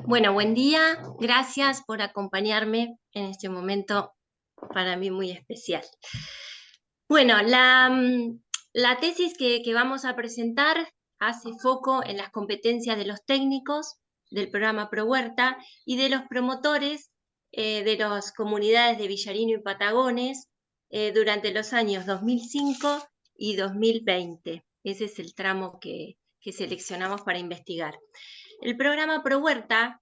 Bueno, buen día. Gracias por acompañarme en este momento para mí muy especial. Bueno, la tesis que vamos a presentar hace foco en las competencias de los técnicos del programa ProHuerta y de los promotores de las comunidades de Villarino y Patagones durante los años 2005 y 2020. Ese es el tramo que seleccionamos para investigar. El programa ProHuerta,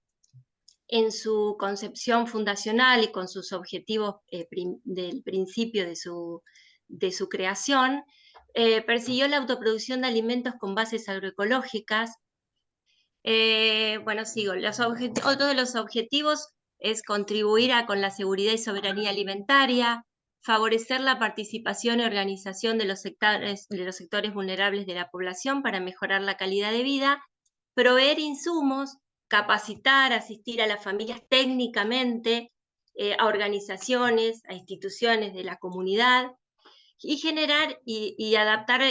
en su concepción fundacional y con sus objetivos del principio de su creación, persiguió la autoproducción de alimentos con bases agroecológicas. Bueno, sigo. Otro de los objetivos es contribuir con la seguridad y soberanía alimentaria, favorecer la participación y organización de los sectores vulnerables de la población para mejorar la calidad de vida, proveer insumos, capacitar, asistir a las familias técnicamente, a organizaciones, a instituciones de la comunidad, y generar y adaptar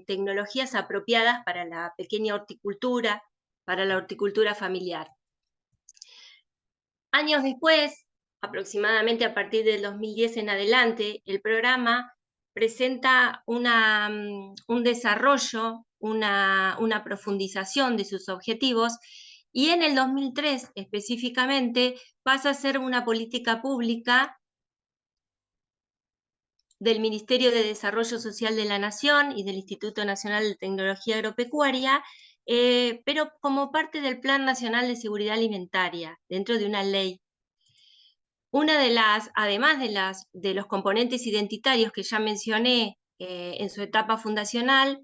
tecnologías apropiadas para la pequeña horticultura, para la horticultura familiar. Años después, aproximadamente a partir del 2010 en adelante, el programa presenta un desarrollo, una profundización de sus objetivos, y en el 2003 específicamente pasa a ser una política pública del Ministerio de Desarrollo Social de la Nación y del Instituto Nacional de Tecnología Agropecuaria, pero como parte del Plan Nacional de Seguridad Alimentaria, dentro de una ley. Además de los componentes identitarios que ya mencioné en su etapa fundacional,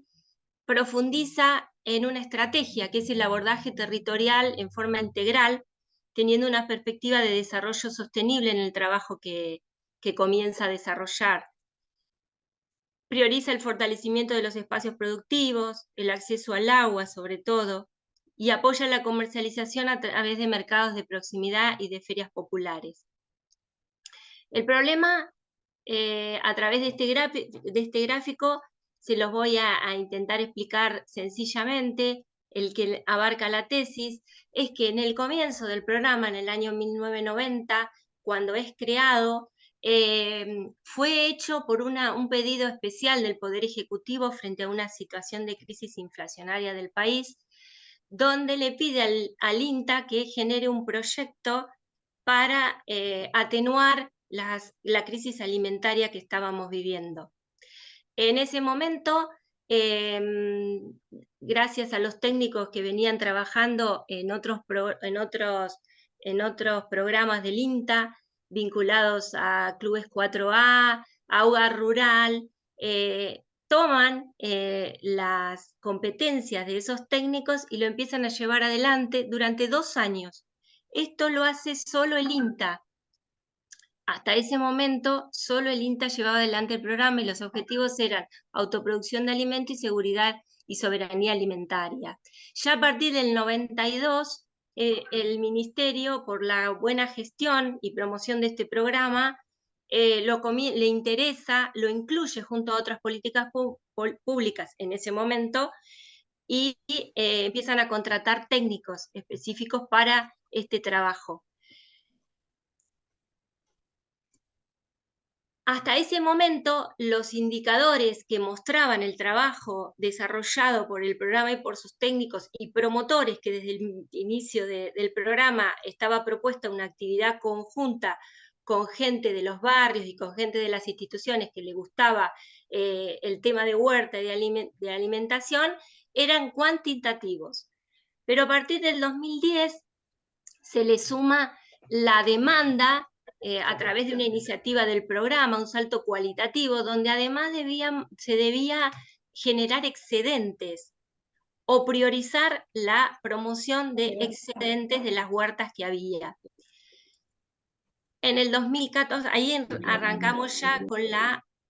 profundiza en una estrategia que es el abordaje territorial en forma integral, teniendo una perspectiva de desarrollo sostenible en el trabajo que comienza a desarrollar. Prioriza el fortalecimiento de los espacios productivos, el acceso al agua sobre todo, y apoya la comercialización a través de mercados de proximidad y de ferias populares. El problema, a través de este gráfico, se los voy a intentar explicar sencillamente, el que abarca la tesis, es que en el comienzo del programa, en el año 1990, cuando es creado, fue hecho por un pedido especial del Poder Ejecutivo frente a una situación de crisis inflacionaria del país, donde le pide al INTA que genere un proyecto para atenuar la crisis alimentaria que estábamos viviendo. En ese momento, gracias a los técnicos que venían trabajando en otros programas del INTA, vinculados a Clubes 4A, a Hogar Rural, toman las competencias de esos técnicos y lo empiezan a llevar adelante durante 2 años. Esto lo hace solo el INTA. Hasta ese momento, solo el INTA llevaba adelante el programa y los objetivos eran autoproducción de alimentos y seguridad y soberanía alimentaria. Ya a partir del 92, el Ministerio, por la buena gestión y promoción de este programa, le interesa, lo incluye junto a otras políticas públicas en ese momento, y empiezan a contratar técnicos específicos para este trabajo. Hasta ese momento, los indicadores que mostraban el trabajo desarrollado por el programa y por sus técnicos y promotores, que desde el inicio del programa estaba propuesta una actividad conjunta con gente de los barrios y con gente de las instituciones que le gustaba el tema de huerta y de alimentación, eran cuantitativos. Pero a partir del 2010 se le suma la demanda a través de una iniciativa del programa, un salto cualitativo, donde además se debía generar excedentes o priorizar la promoción de excedentes de las huertas que había. En el 2014, ahí arrancamos ya con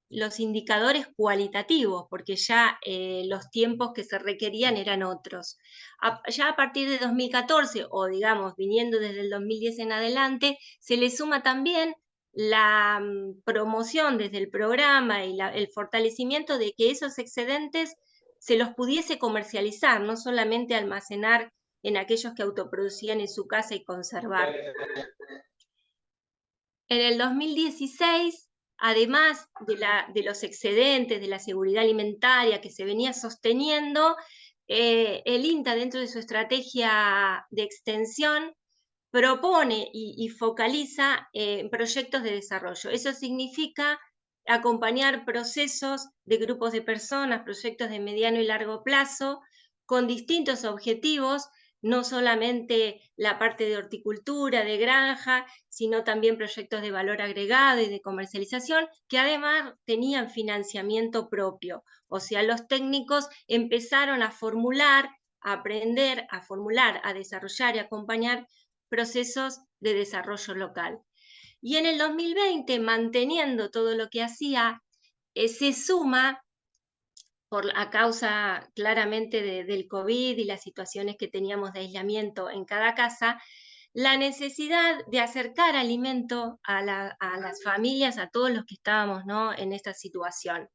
los indicadores cualitativos, porque ya los tiempos que se requerían eran otros. Ya a partir de 2014, o digamos, viniendo desde el 2010 en adelante, se le suma también la promoción desde el programa y el fortalecimiento de que esos excedentes se los pudiese comercializar, no solamente almacenar en aquellos que autoproducían en su casa y conservar. En el 2016, además de los excedentes de la seguridad alimentaria que se venía sosteniendo, el INTA, dentro de su estrategia de extensión, propone y focaliza proyectos de desarrollo. Eso significa acompañar procesos de grupos de personas, proyectos de mediano y largo plazo, con distintos objetivos, no solamente la parte de horticultura, de granja, sino también proyectos de valor agregado y de comercialización, que además tenían financiamiento propio. O sea, los técnicos empezaron a formular, a aprender, a formular, a desarrollar y acompañar procesos de desarrollo local. Y en el 2020, manteniendo todo lo que hacía, se suma, a causa claramente del COVID y las situaciones que teníamos de aislamiento en cada casa, la necesidad de acercar alimento a las familias, a todos los que estábamos, ¿no?, en esta situación.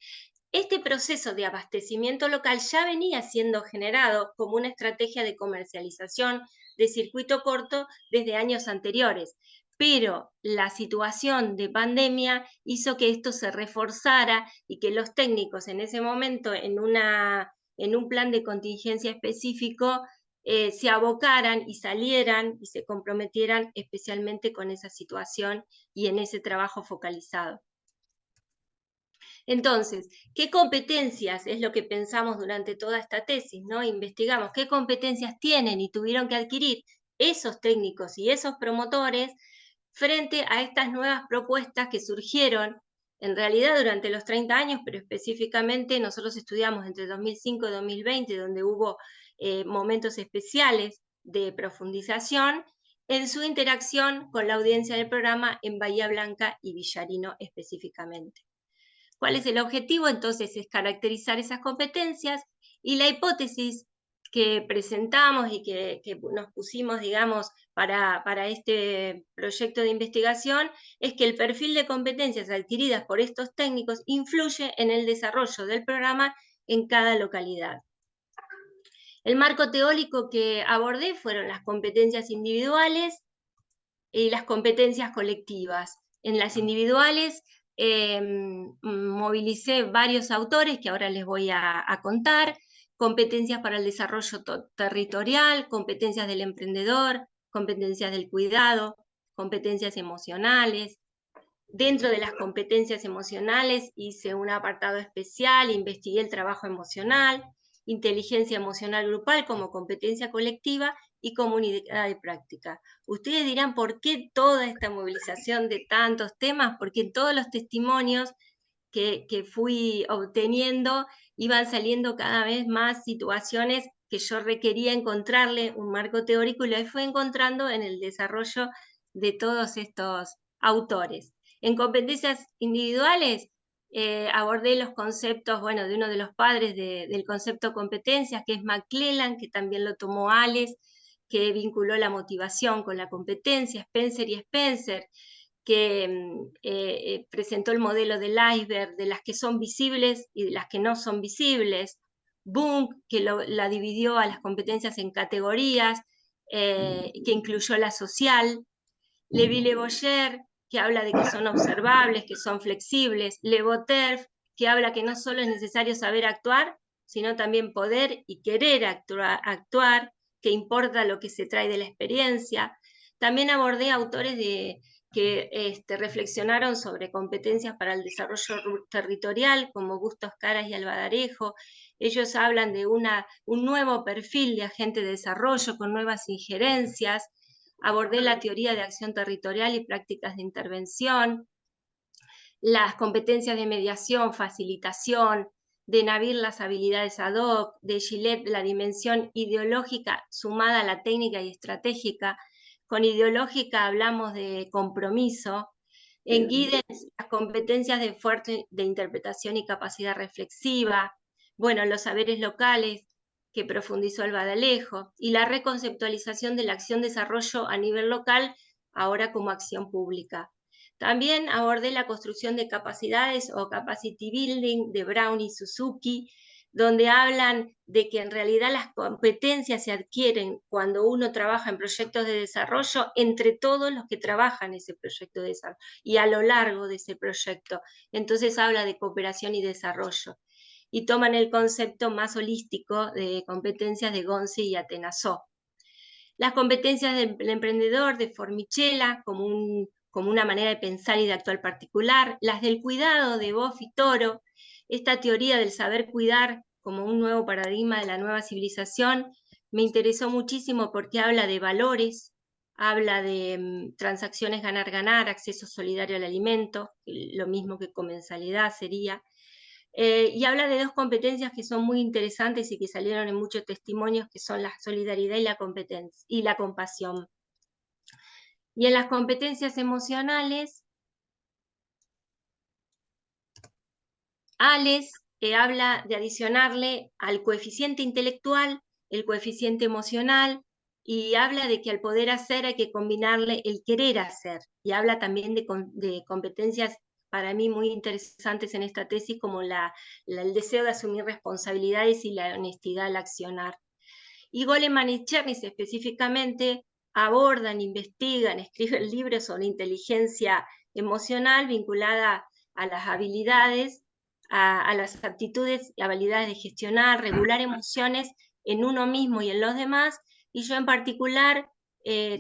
Este proceso de abastecimiento local ya venía siendo generado como una estrategia de comercialización de circuito corto desde años anteriores, pero la situación de pandemia hizo que esto se reforzara y que los técnicos en ese momento, en un plan de contingencia específico, se abocaran y salieran y se comprometieran especialmente con esa situación y en ese trabajo focalizado. Entonces, ¿qué competencias es lo que pensamos durante toda esta tesis, ¿no? Investigamos qué competencias tienen y tuvieron que adquirir esos técnicos y esos promotores frente a estas nuevas propuestas que surgieron en realidad durante los 30 años, pero específicamente nosotros estudiamos entre 2005 y 2020, donde hubo momentos especiales de profundización en su interacción con la audiencia del programa en Bahía Blanca y Villarino específicamente. ¿Cuál es el objetivo? Entonces es caracterizar esas competencias, y la hipótesis que presentamos y que nos pusimos, digamos, para este proyecto de investigación es que el perfil de competencias adquiridas por estos técnicos influye en el desarrollo del programa en cada localidad. El marco teórico que abordé fueron las competencias individuales y las competencias colectivas. En las individuales movilicé varios autores que ahora les voy a contar: competencias para el desarrollo territorial, competencias del emprendedor, competencias del cuidado, competencias emocionales. Dentro de las competencias emocionales hice un apartado especial, investigué el trabajo emocional, inteligencia emocional grupal como competencia colectiva y comunidad de práctica. Ustedes dirán, ¿por qué toda esta movilización de tantos temas? Porque en todos los testimonios que fui obteniendo iban saliendo cada vez más situaciones que yo requería encontrarle un marco teórico, y lo fui encontrando en el desarrollo de todos estos autores. En competencias individuales abordé los conceptos, bueno, de uno de los padres del concepto competencias, que es McClellan, que también lo tomó Ales, que vinculó la motivación con la competencia, Spencer y Spencer, que presentó el modelo del iceberg, de las que son visibles y de las que no son visibles. Bunk, que la dividió a las competencias en categorías, que incluyó la social. Lévi-Le Boyer, que habla de que son observables, que son flexibles. Le Boterf, que habla que no solo es necesario saber actuar, sino también poder y querer actuar, que importa lo que se trae de la experiencia. También abordé autores que reflexionaron sobre competencias para el desarrollo territorial, como Bustos Caras y Albadarejo. Ellos hablan de un nuevo perfil de agente de desarrollo con nuevas injerencias. Abordé la teoría de acción territorial y prácticas de intervención, las competencias de mediación, facilitación, de Nabil las habilidades ad hoc, de Gillette la dimensión ideológica sumada a la técnica y estratégica. Con ideológica hablamos de compromiso. En Giddens, las competencias de interpretación y capacidad reflexiva. Bueno, los saberes locales, que profundizó Albadalejo, y la reconceptualización de la acción-desarrollo a nivel local, ahora como acción pública. También abordé la construcción de capacidades o capacity building de Brown y Suzuki, donde hablan de que en realidad las competencias se adquieren cuando uno trabaja en proyectos de desarrollo entre todos los que trabajan en ese proyecto de desarrollo y a lo largo de ese proyecto. Entonces habla de cooperación y desarrollo. Y toman el concepto más holístico de competencias de Gonzi y Atenazó. Las competencias del emprendedor de Formichella, como una manera de pensar y de actuar particular, las del cuidado de Boff y Toro, esta teoría del saber cuidar como un nuevo paradigma de la nueva civilización, me interesó muchísimo porque habla de valores, habla de transacciones ganar-ganar, acceso solidario al alimento, lo mismo que comensalidad sería, y habla de dos competencias que son muy interesantes y que salieron en muchos testimonios, que son la solidaridad y la competencia, y la compasión. Y en las competencias emocionales, Ales habla de adicionarle al coeficiente intelectual el coeficiente emocional, y habla de que al poder hacer hay que combinarle el querer hacer, y habla también de competencias para mí muy interesantes en esta tesis, como el deseo de asumir responsabilidades y la honestidad al accionar. Y Goleman y Chernis específicamente abordan, investigan, escriben libros sobre inteligencia emocional vinculada a las habilidades, a las aptitudes y habilidades de gestionar, regular emociones en uno mismo y en los demás, y yo en particular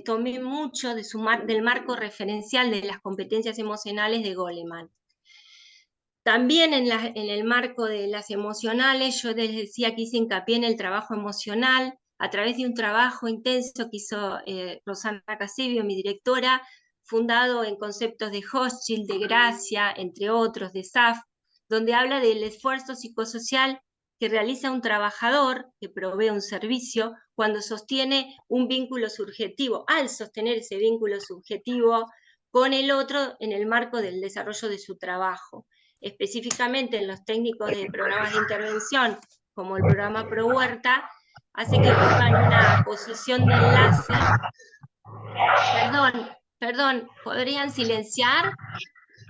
tomé mucho del marco referencial de las competencias emocionales de Goleman. También en el marco de las emocionales, yo les decía que hice hincapié en el trabajo emocional, a través de un trabajo intenso que hizo Rosana Casibio, mi directora, fundado en conceptos de Hochschild, de Gracia, entre otros, de Saf, donde habla del esfuerzo psicosocial que realiza un trabajador que provee un servicio cuando sostiene un vínculo subjetivo, al sostener ese vínculo subjetivo con el otro en el marco del desarrollo de su trabajo. Específicamente en los técnicos de programas de intervención, como el programa Pro Huerta, hace que ocupan una posición de enlace. Perdón, ¿podrían silenciar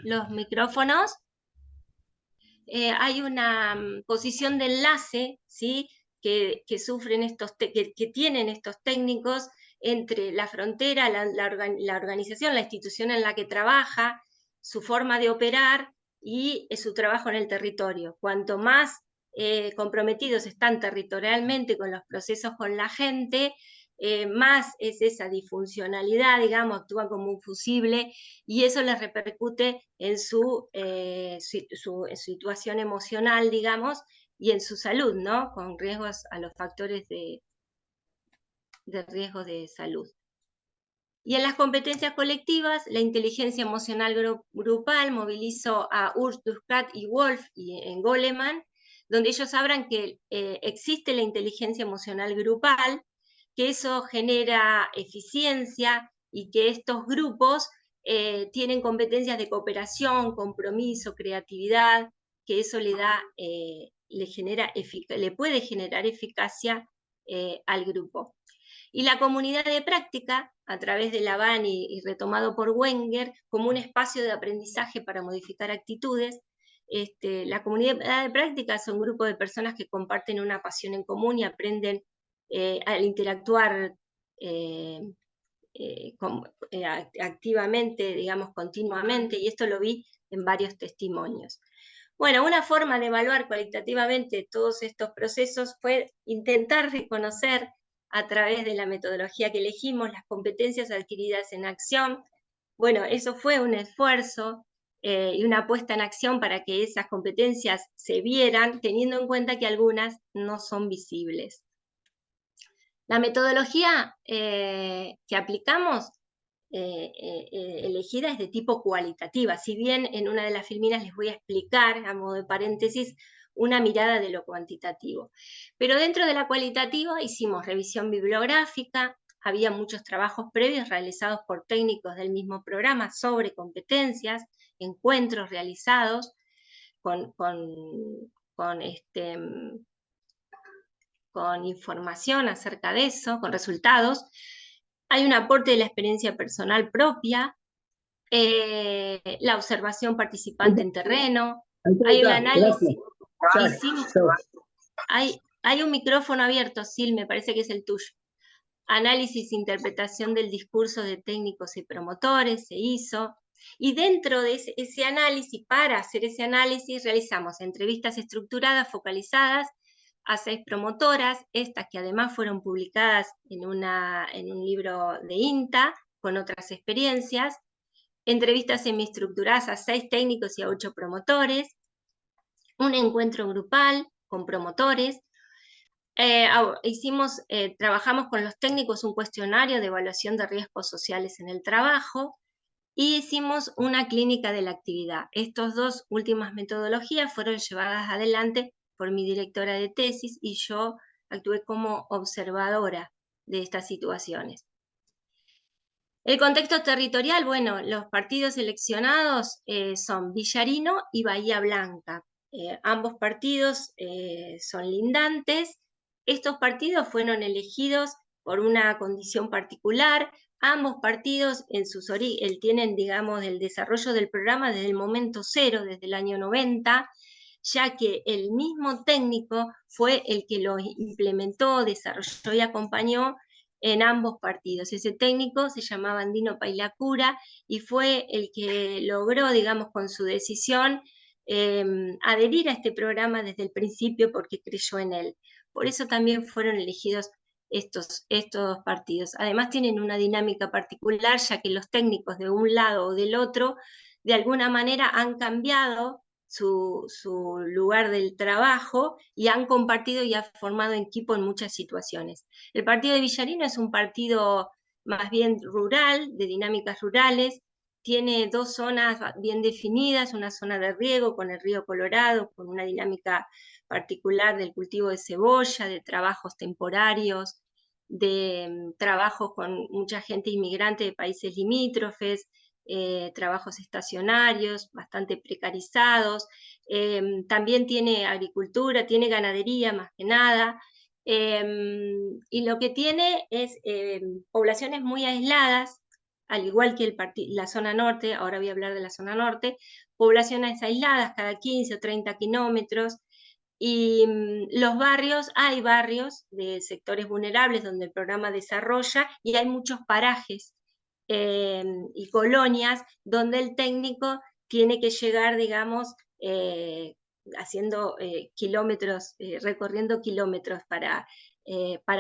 los micrófonos? Hay una posición de enlace, ¿sí? que sufren que tienen estos técnicos entre la frontera, la organización, la institución en la que trabaja, su forma de operar y su trabajo en el territorio. Cuanto más comprometidos están territorialmente con los procesos con la gente, más es esa disfuncionalidad, digamos, actúan como un fusible, y eso les repercute en su situación emocional, digamos, y en su salud, ¿no? Con riesgos a los factores de riesgo de salud. Y en las competencias colectivas, la inteligencia emocional grupal movilizó a Urs, Dukat y Wolf en Goleman, donde ellos hablan que existe la inteligencia emocional grupal, que eso genera eficiencia y que estos grupos tienen competencias de cooperación, compromiso, creatividad, que eso le puede generar eficacia al grupo. Y la comunidad de práctica, a través de Laván y retomado por Wenger, como un espacio de aprendizaje para modificar actitudes. La comunidad de práctica son un grupo de personas que comparten una pasión en común y aprenden al interactuar activamente, digamos, continuamente, y esto lo vi en varios testimonios. Bueno, una forma de evaluar cualitativamente todos estos procesos fue intentar reconocer a través de la metodología que elegimos las competencias adquiridas en acción. Bueno, eso fue un esfuerzo y una puesta en acción para que esas competencias se vieran, teniendo en cuenta que algunas no son visibles. La metodología que aplicamos elegida es de tipo cualitativa, si bien en una de las filminas les voy a explicar, a modo de paréntesis, una mirada de lo cuantitativo. Pero dentro de la cualitativa hicimos revisión bibliográfica, había muchos trabajos previos realizados por técnicos del mismo programa sobre competencias, encuentros realizados con información acerca de eso, con resultados. Hay un aporte de la experiencia personal propia, la observación participante en terreno, hay un análisis. Hay un micrófono abierto, Sil, me parece que es el tuyo. Análisis e interpretación del discurso de técnicos y promotores se hizo. Y dentro de ese análisis, para hacer ese análisis, realizamos entrevistas estructuradas, focalizadas a 6 promotoras, estas que además fueron publicadas en un libro de INTA, con otras experiencias, entrevistas semiestructuradas a 6 técnicos y a 8 promotores, un encuentro grupal con promotores, trabajamos con los técnicos un cuestionario de evaluación de riesgos sociales en el trabajo, y hicimos una clínica de la actividad. Estas dos últimas metodologías fueron llevadas adelante por mi directora de tesis y yo actué como observadora de estas situaciones. El contexto territorial, bueno, los partidos seleccionados son Villarino y Bahía Blanca. Ambos partidos son lindantes. Estos partidos fueron elegidos por una condición particular. Ambos partidos tienen, digamos, el desarrollo del programa desde el momento cero, desde el año 90, ya que el mismo técnico fue el que lo implementó, desarrolló y acompañó en ambos partidos. Ese técnico se llamaba Andino Pailacura y fue el que logró, digamos, con su decisión, adherir a este programa desde el principio porque creyó en él. Por eso también fueron elegidos estos partidos. Además tienen una dinámica particular, ya que los técnicos de un lado o del otro, de alguna manera han cambiado su lugar del trabajo y han compartido y han formado equipo en muchas situaciones. El partido de Villarino es un partido más bien rural, de dinámicas rurales, tiene 2 zonas bien definidas, una zona de riego con el río Colorado, con una dinámica particular del cultivo de cebolla, de trabajos temporarios, de trabajos con mucha gente inmigrante de países limítrofes, trabajos estacionarios, bastante precarizados, también tiene agricultura, tiene ganadería más que nada, y lo que tiene es poblaciones muy aisladas, al igual que la zona norte, ahora voy a hablar de la zona norte, poblaciones aisladas cada 15 o 30 kilómetros, y los barrios, hay barrios de sectores vulnerables donde el programa desarrolla, y hay muchos parajes y colonias donde el técnico tiene que llegar, digamos, haciendo kilómetros, recorriendo kilómetros para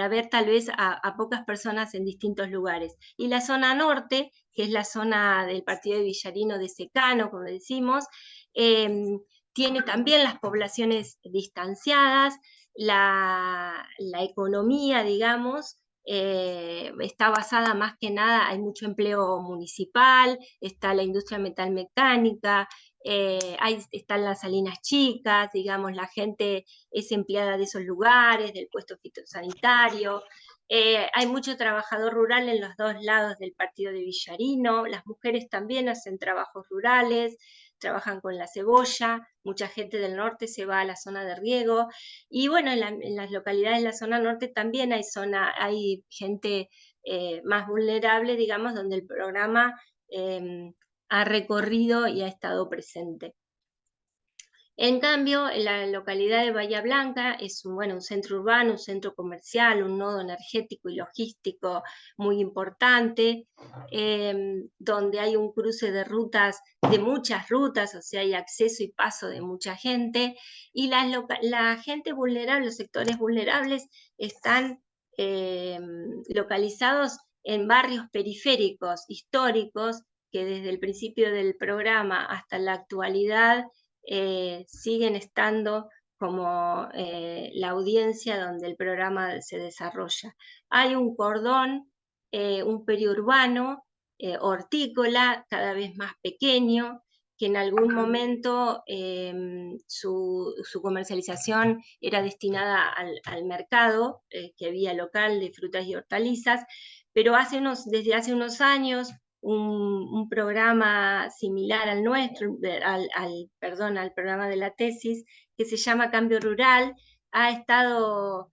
ver tal vez a pocas personas en distintos lugares. Y la zona norte, que es la zona del partido de Villarino de secano, como decimos, tiene también las poblaciones distanciadas, la economía, digamos, está basada más que nada, hay mucho empleo municipal, está la industria metalmecánica, están las salinas chicas, digamos, la gente es empleada de esos lugares, del puesto fitosanitario, hay mucho trabajador rural en los 2 lados del partido de Villarino, las mujeres también hacen trabajos rurales, trabajan con la cebolla, mucha gente del norte se va a la zona de riego, y bueno, en las localidades de la zona norte también hay gente más vulnerable, digamos, donde el programa ha recorrido y ha estado presente. En cambio, en la localidad de Bahía Blanca es un centro urbano, un centro comercial, un nodo energético y logístico muy importante, donde hay un cruce de rutas, de muchas rutas, o sea, hay acceso y paso de mucha gente, y la gente vulnerable, los sectores vulnerables están localizados en barrios periféricos, históricos, que desde el principio del programa hasta la actualidad siguen estando como la audiencia donde el programa se desarrolla. Hay un cordón, un periurbano hortícola cada vez más pequeño, que en algún momento su comercialización era destinada al mercado que había local de frutas y hortalizas, pero desde hace unos años un programa similar al nuestro, al programa de la tesis, que se llama Cambio Rural, ha estado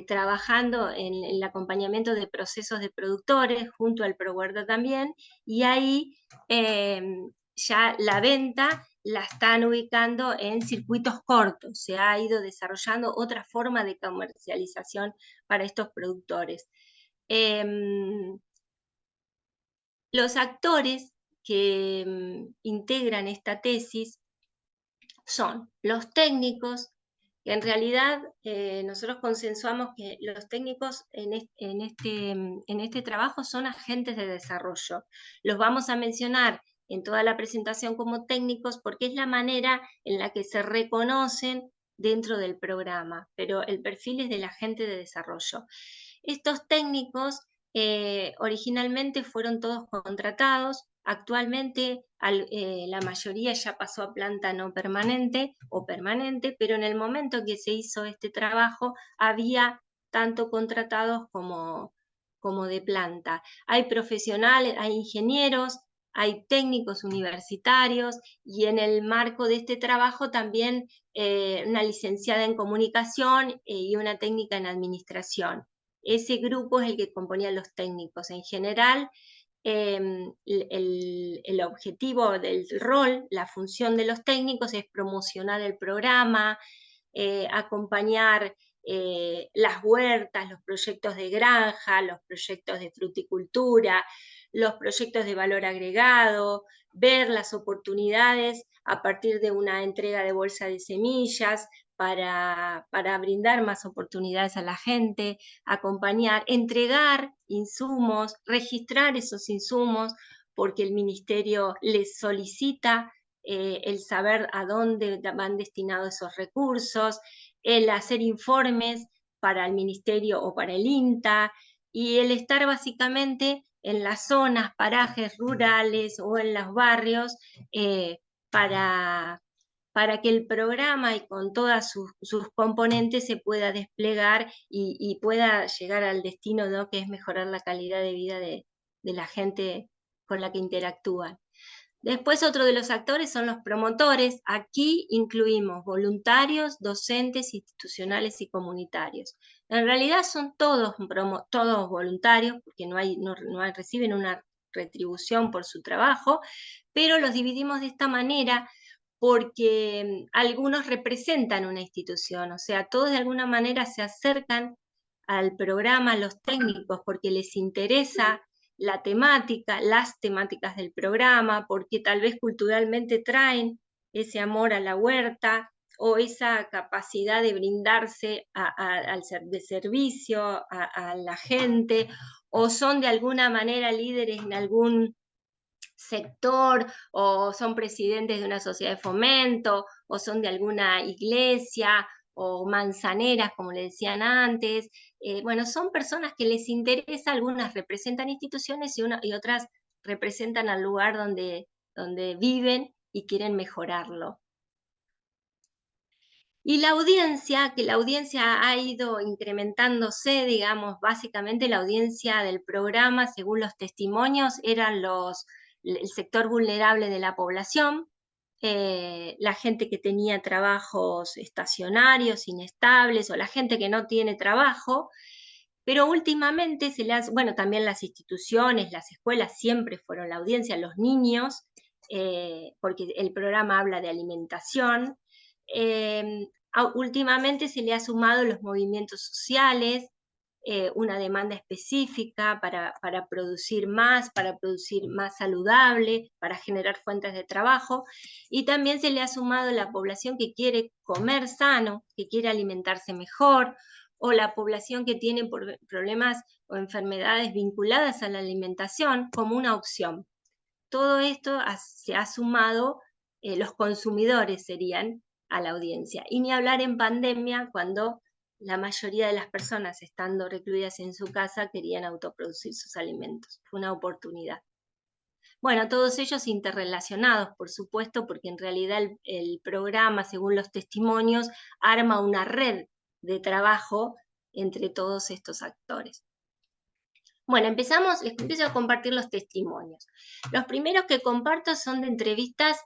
trabajando en el acompañamiento de procesos de productores, junto al ProHuerta también, y ahí ya la venta la están ubicando en circuitos cortos, se ha ido desarrollando otra forma de comercialización para estos productores. Los actores que integran esta tesis son los técnicos, que en realidad nosotros consensuamos que los técnicos en este trabajo son agentes de desarrollo. Los vamos a mencionar en toda la presentación como técnicos porque es la manera en la que se reconocen dentro del programa, pero el perfil es del agente de desarrollo. Estos técnicos originalmente fueron todos contratados. Actualmente la mayoría ya pasó a planta no permanente o permanente, pero en el momento que se hizo este trabajo había tanto contratados como de planta. Hay profesionales, hay ingenieros, hay técnicos universitarios y en el marco de este trabajo también una licenciada en comunicación y una técnica en administración. Ese grupo es el que componía los técnicos. En general, el objetivo del rol, la función de los técnicos es promocionar el programa, acompañar las huertas, los proyectos de granja, los proyectos de fruticultura, los proyectos de valor agregado, ver las oportunidades a partir de una entrega de bolsa de semillas para brindar más oportunidades a la gente, acompañar, entregar insumos, registrar esos insumos, porque el ministerio les solicita el saber a dónde van destinados esos recursos, el hacer informes para el ministerio o para el INTA, y el estar básicamente en las zonas, parajes rurales o en los barrios para que el programa y con todas sus componentes se pueda desplegar y pueda llegar al destino, ¿no?, que es mejorar la calidad de vida de la gente con la que interactúan. Después otro de los actores son los promotores. Aquí incluimos voluntarios, docentes, institucionales y comunitarios. En realidad son todos voluntarios, porque no reciben una retribución por su trabajo, pero los dividimos de esta manera porque algunos representan una institución, o sea, todos de alguna manera se acercan al programa, los técnicos, porque les interesa la temática, las temáticas del programa, porque tal vez culturalmente traen ese amor a la huerta o esa capacidad de brindarse de servicio a la gente, o son de alguna manera líderes en algún sector, o son presidentes de una sociedad de fomento, o son de alguna iglesia, o manzaneras, como le decían antes. Bueno, son personas que les interesa, algunas representan instituciones y otras representan al lugar donde viven y quieren mejorarlo. Y la audiencia, que la audiencia ha ido incrementándose, digamos, básicamente la audiencia del programa, según los testimonios, eran el sector vulnerable de la población, la gente que tenía trabajos estacionarios, inestables, o la gente que no tiene trabajo, pero últimamente bueno, también las instituciones, las escuelas siempre fueron la audiencia, los niños, porque el programa habla de alimentación. Últimamente se le ha sumado los movimientos sociales, una demanda específica para producir más saludable, para generar fuentes de trabajo, y también se le ha sumado la población que quiere comer sano, que quiere alimentarse mejor, o la población que tiene problemas o enfermedades vinculadas a la alimentación como una opción. Todo esto se ha sumado, los consumidores serían a la audiencia. Y ni hablar en pandemia, cuando la mayoría de las personas, estando recluidas en su casa, querían autoproducir sus alimentos. Fue una oportunidad. Bueno, todos ellos interrelacionados, por supuesto, porque en realidad el programa, según los testimonios, arma una red de trabajo entre todos estos actores. Bueno, les empiezo a compartir los testimonios. Los primeros que comparto son de entrevistas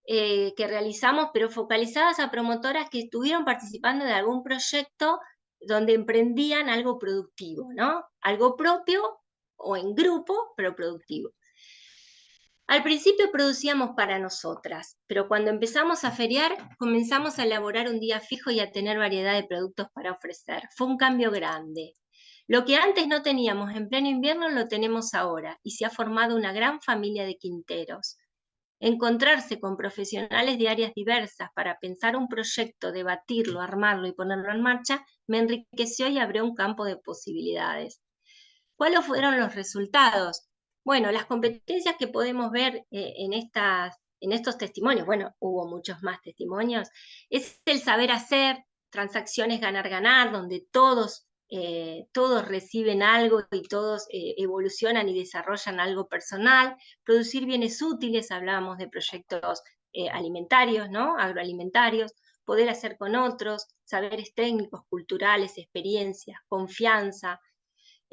que realizamos, pero focalizadas a promotoras que estuvieron participando de algún proyecto donde emprendían algo productivo, ¿no? Algo propio o en grupo, pero productivo. Al principio producíamos para nosotras, pero cuando empezamos a feriar, comenzamos a elaborar un día fijo y a tener variedad de productos para ofrecer. Fue un cambio grande. Lo que antes no teníamos en pleno invierno lo tenemos ahora y se ha formado una gran familia de quinteros. Encontrarse con profesionales de áreas diversas para pensar un proyecto, debatirlo, armarlo y ponerlo en marcha, me enriqueció y abrió un campo de posibilidades. ¿Cuáles fueron los resultados? Bueno, las competencias que podemos ver en estos testimonios, bueno, hubo muchos más testimonios, es el saber hacer, transacciones ganar-ganar, donde todos reciben algo y todos evolucionan y desarrollan algo personal, producir bienes útiles, hablábamos de proyectos alimentarios, ¿no? Agroalimentarios, poder hacer con otros, saberes técnicos, culturales, experiencias, confianza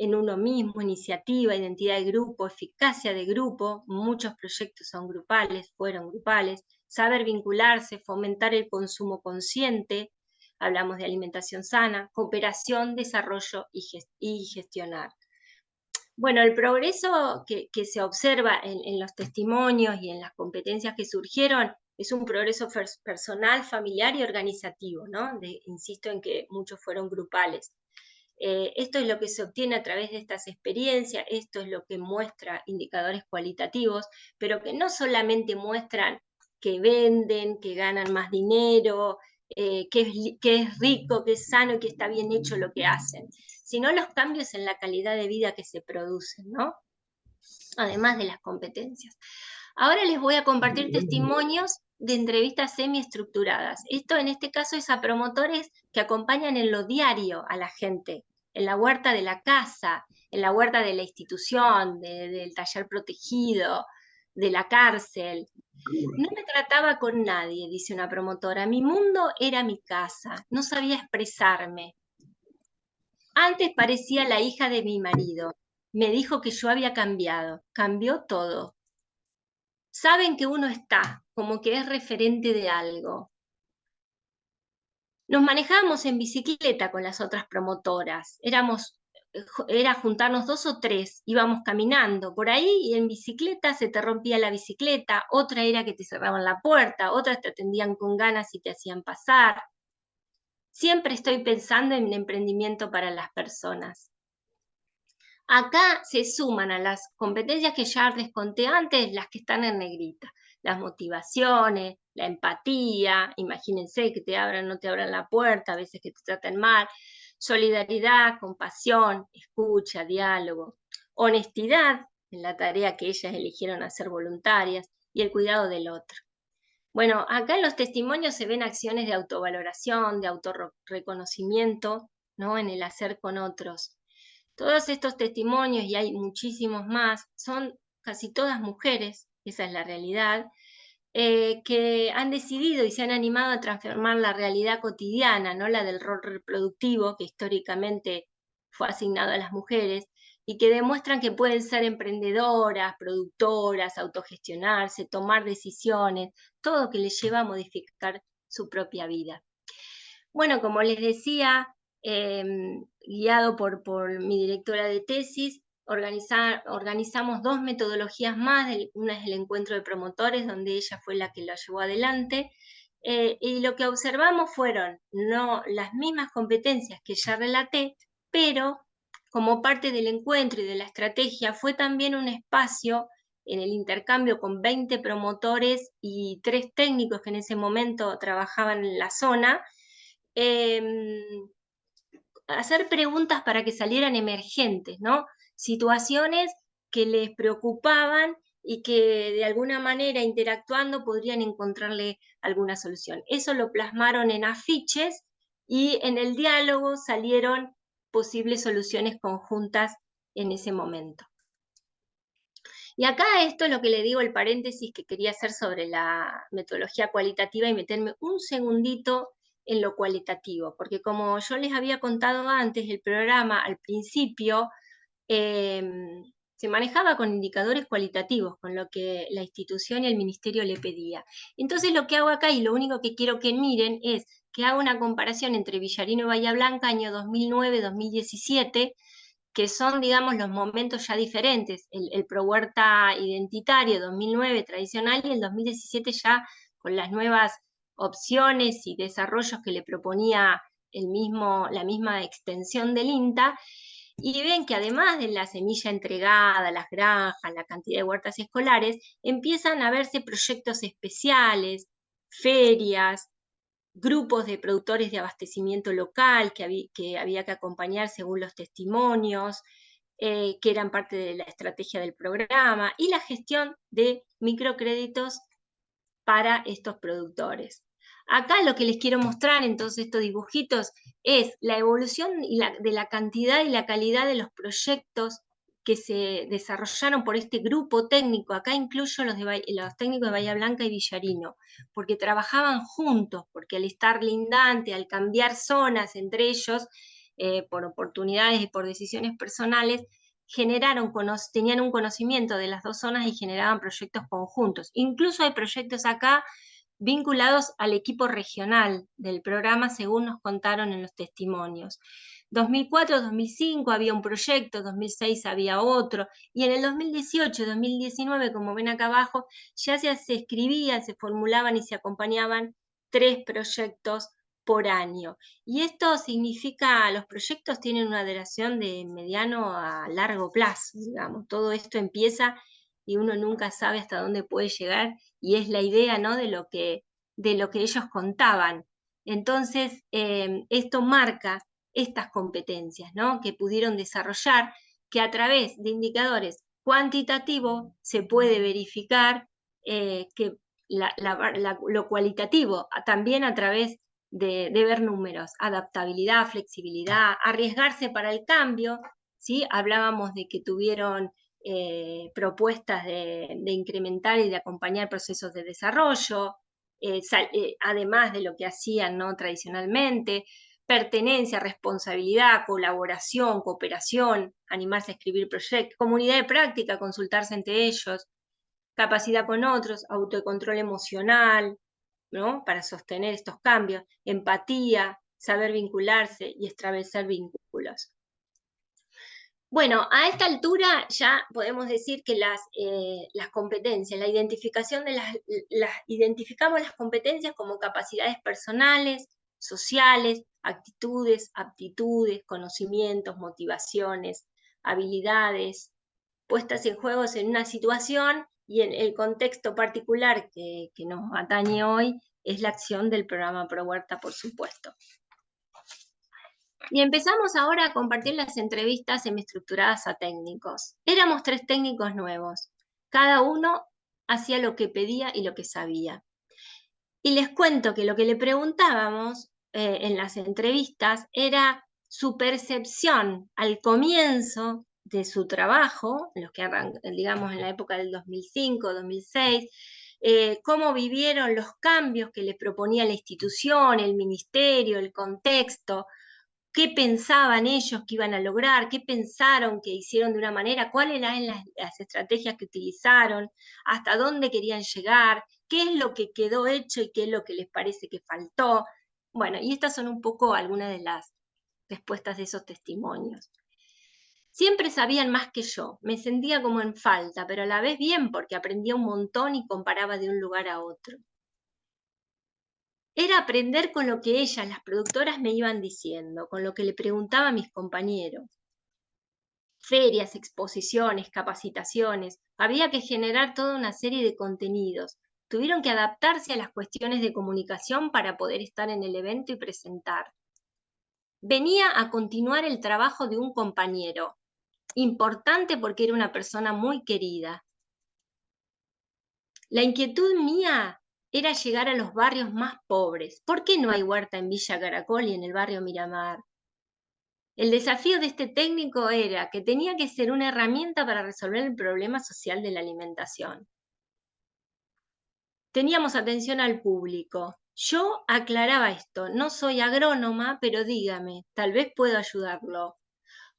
en uno mismo, iniciativa, identidad de grupo, eficacia de grupo, muchos proyectos son grupales, fueron grupales, saber vincularse, fomentar el consumo consciente, hablamos de alimentación sana, cooperación, desarrollo y gestionar. Bueno, el progreso que se observa en los testimonios y en las competencias que surgieron es un progreso personal, familiar y organizativo, ¿no? Insisto en que muchos fueron grupales. Esto es lo que se obtiene a través de estas experiencias, esto es lo que muestra indicadores cualitativos, pero que no solamente muestran que venden, que ganan más dinero, que es rico, que es sano y que está bien hecho lo que hacen, sino los cambios en la calidad de vida que se producen, ¿no? Además de las competencias. Ahora les voy a compartir testimonios de entrevistas semiestructuradas. Esto en este caso es a promotores que acompañan en lo diario a la gente, en la huerta de la casa, en la huerta de la institución, del taller protegido, de la cárcel. No me trataba con nadie, dice una promotora. Mi mundo era mi casa, no sabía expresarme. Antes parecía la hija de mi marido. Me dijo que yo había cambiado. Cambió todo. Saben que uno está, como que es referente de algo. Nos manejábamos en bicicleta con las otras promotoras. Era juntarnos 2 o 3, íbamos caminando por ahí y en bicicleta se te rompía la bicicleta, otra era que te cerraban la puerta, otras te atendían con ganas y te hacían pasar. Siempre estoy pensando en emprendimiento para las personas. Acá se suman a las competencias que ya les conté antes, las que están en negrita. Las motivaciones, la empatía, imagínense que te abran o no te abran la puerta, a veces que te traten mal. Solidaridad, compasión, escucha, diálogo. Honestidad en la tarea que ellas eligieron hacer voluntarias y el cuidado del otro. Bueno, acá en los testimonios se ven acciones de autovaloración, de autorreconocimiento, ¿no? En el hacer con otros. Todos estos testimonios, y hay muchísimos más, son casi todas mujeres, esa es la realidad, que han decidido y se han animado a transformar la realidad cotidiana, ¿no? La del rol reproductivo, que históricamente fue asignado a las mujeres, y que demuestran que pueden ser emprendedoras, productoras, autogestionarse, tomar decisiones, todo que les lleva a modificar su propia vida. Bueno, como les decía, guiado por mi directora de tesis, organizamos 2 metodologías más, una es el encuentro de promotores, donde ella fue la que lo llevó adelante, y lo que observamos fueron no las mismas competencias que ya relaté, pero como parte del encuentro y de la estrategia fue también un espacio en el intercambio con 20 promotores y 3 técnicos que en ese momento trabajaban en la zona, hacer preguntas para que salieran emergentes, ¿no? Situaciones que les preocupaban y que de alguna manera interactuando podrían encontrarle alguna solución. Eso lo plasmaron en afiches y en el diálogo salieron posibles soluciones conjuntas en ese momento. Y acá esto es lo que le digo, el paréntesis que quería hacer sobre la metodología cualitativa y meterme un segundito en lo cualitativo, porque como yo les había contado antes, el programa al principio se manejaba con indicadores cualitativos, con lo que la institución y el ministerio le pedía. Entonces lo que hago acá, y lo único que quiero que miren, es que hago una comparación entre Villarino y Bahía Blanca, año 2009-2017, que son, digamos, los momentos ya diferentes, el ProHuerta identitario 2009 tradicional y el 2017 ya con las nuevas opciones y desarrollos que le proponía la misma extensión del INTA, y ven que además de la semilla entregada, las granjas, la cantidad de huertas escolares, empiezan a verse proyectos especiales, ferias, grupos de productores de abastecimiento local que había que acompañar según los testimonios, que eran parte de la estrategia del programa, y la gestión de microcréditos para estos productores. Acá lo que les quiero mostrar en todos estos dibujitos es la evolución de la cantidad y la calidad de los proyectos que se desarrollaron por este grupo técnico. Acá incluyo los técnicos de Bahía Blanca y Villarino, porque trabajaban juntos, porque al estar lindante, al cambiar zonas entre ellos, por oportunidades y por decisiones personales, tenían un conocimiento de las dos zonas y generaban proyectos conjuntos. Incluso hay proyectos acá vinculados al equipo regional del programa, según nos contaron en los testimonios. 2004-2005 había un proyecto, 2006 había otro, y en el 2018-2019, como ven acá abajo, ya se escribían, se formulaban y se acompañaban 3 proyectos por año. Y esto significa, los proyectos tienen una duración de mediano a largo plazo, digamos. Todo esto empieza y uno nunca sabe hasta dónde puede llegar, y es la idea, ¿no?, de lo que ellos contaban. Entonces, esto marca estas competencias, ¿no?, que pudieron desarrollar, que a través de indicadores cuantitativos se puede verificar que lo cualitativo, también a través de ver números, adaptabilidad, flexibilidad, arriesgarse para el cambio, ¿sí? Hablábamos de que tuvieron propuestas de incrementar y de acompañar procesos de desarrollo, además de lo que hacían, ¿no?, tradicionalmente, pertenencia, responsabilidad, colaboración, cooperación, animarse a escribir proyectos, comunidad de práctica, consultarse entre ellos, capacidad con otros, autocontrol emocional, ¿no?, para sostener estos cambios, empatía, saber vincularse y establecer vínculos. Bueno, a esta altura ya podemos decir que las competencias, la identificación de identificamos las competencias como capacidades personales, sociales, actitudes, aptitudes, conocimientos, motivaciones, habilidades, puestas en juego en una situación, y en el contexto particular que nos atañe hoy es la acción del programa ProHuerta, por supuesto. Y empezamos ahora a compartir las entrevistas semiestructuradas a técnicos. Éramos 3 técnicos nuevos. Cada uno hacía lo que pedía y lo que sabía. Y les cuento que lo que le preguntábamos en las entrevistas era su percepción al comienzo de su trabajo, los que digamos en la época del 2005, 2006, cómo vivieron los cambios que les proponía la institución, el ministerio, el contexto, qué pensaban ellos que iban a lograr, qué pensaron que hicieron de una manera, cuáles eran las estrategias que utilizaron, hasta dónde querían llegar, qué es lo que quedó hecho y qué es lo que les parece que faltó. Bueno, y estas son un poco algunas de las respuestas de esos testimonios. Siempre sabían más que yo, me sentía como en falta, pero a la vez bien porque aprendía un montón y comparaba de un lugar a otro. Era aprender con lo que ellas, las productoras, me iban diciendo, con lo que le preguntaba a mis compañeros. Ferias, exposiciones, capacitaciones, había que generar toda una serie de contenidos. Tuvieron que adaptarse a las cuestiones de comunicación para poder estar en el evento y presentar. Venía a continuar el trabajo de un compañero, importante porque era una persona muy querida. La inquietud mía era llegar a los barrios más pobres. ¿Por qué no hay huerta en Villa Caracol y en el barrio Miramar? El desafío de este técnico era que tenía que ser una herramienta para resolver el problema social de la alimentación. Teníamos atención al público. Yo aclaraba esto, no soy agrónoma, pero dígame, tal vez puedo ayudarlo.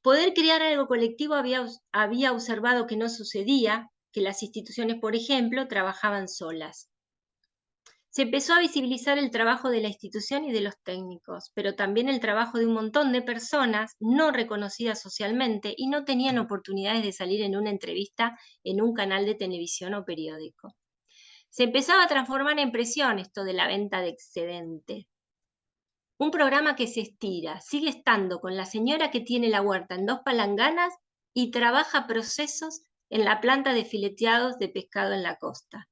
Poder crear algo colectivo había observado que no sucedía, que las instituciones, por ejemplo, trabajaban solas. Se empezó a visibilizar el trabajo de la institución y de los técnicos, pero también el trabajo de un montón de personas no reconocidas socialmente y no tenían oportunidades de salir en una entrevista en un canal de televisión o periódico. Se empezaba a transformar en presión esto de la venta de excedente. Un programa que se estira, sigue estando con la señora que tiene la huerta en 2 palanganas y trabaja procesos en la planta de fileteados de pescado en la costa.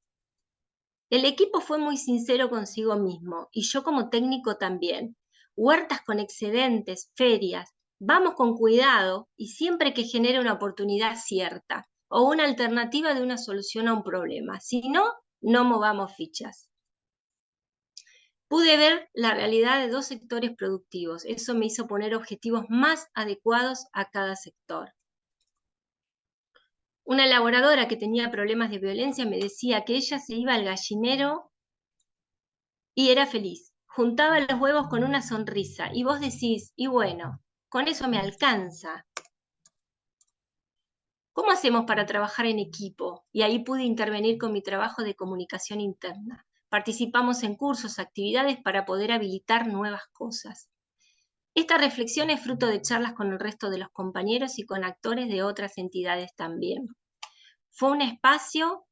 El equipo fue muy sincero consigo mismo, y yo como técnico también. Huertas con excedentes, ferias, vamos con cuidado y siempre que genere una oportunidad cierta o una alternativa de una solución a un problema. Si no, no movamos fichas. Pude ver la realidad de 2 sectores productivos. Eso me hizo poner objetivos más adecuados a cada sector. Una elaboradora que tenía problemas de violencia me decía que ella se iba al gallinero y era feliz. Juntaba los huevos con una sonrisa y vos decís, y bueno, con eso me alcanza. ¿Cómo hacemos para trabajar en equipo? Y ahí pude intervenir con mi trabajo de comunicación interna. Participamos en cursos, actividades para poder habilitar nuevas cosas. Esta reflexión es fruto de charlas con el resto de los compañeros y con actores de otras entidades también. Fue un espacio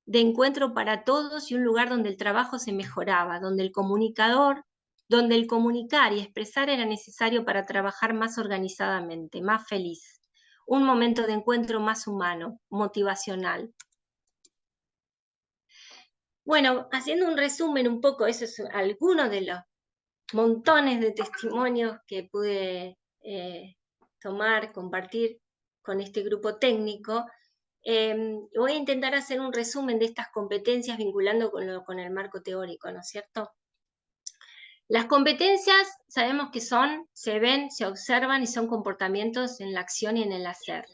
de encuentro para todos y un lugar donde el trabajo se mejoraba, donde el comunicar y expresar era necesario para trabajar más organizadamente, más feliz. Un momento de encuentro más humano, motivacional. Bueno, haciendo un resumen un poco, eso es alguno de los montones de testimonios que pude tomar, compartir con este grupo técnico. Voy a intentar hacer un resumen de estas competencias vinculando con el marco teórico, ¿no es cierto? Las competencias sabemos que se ven, se observan y son comportamientos en la acción y en el hacer.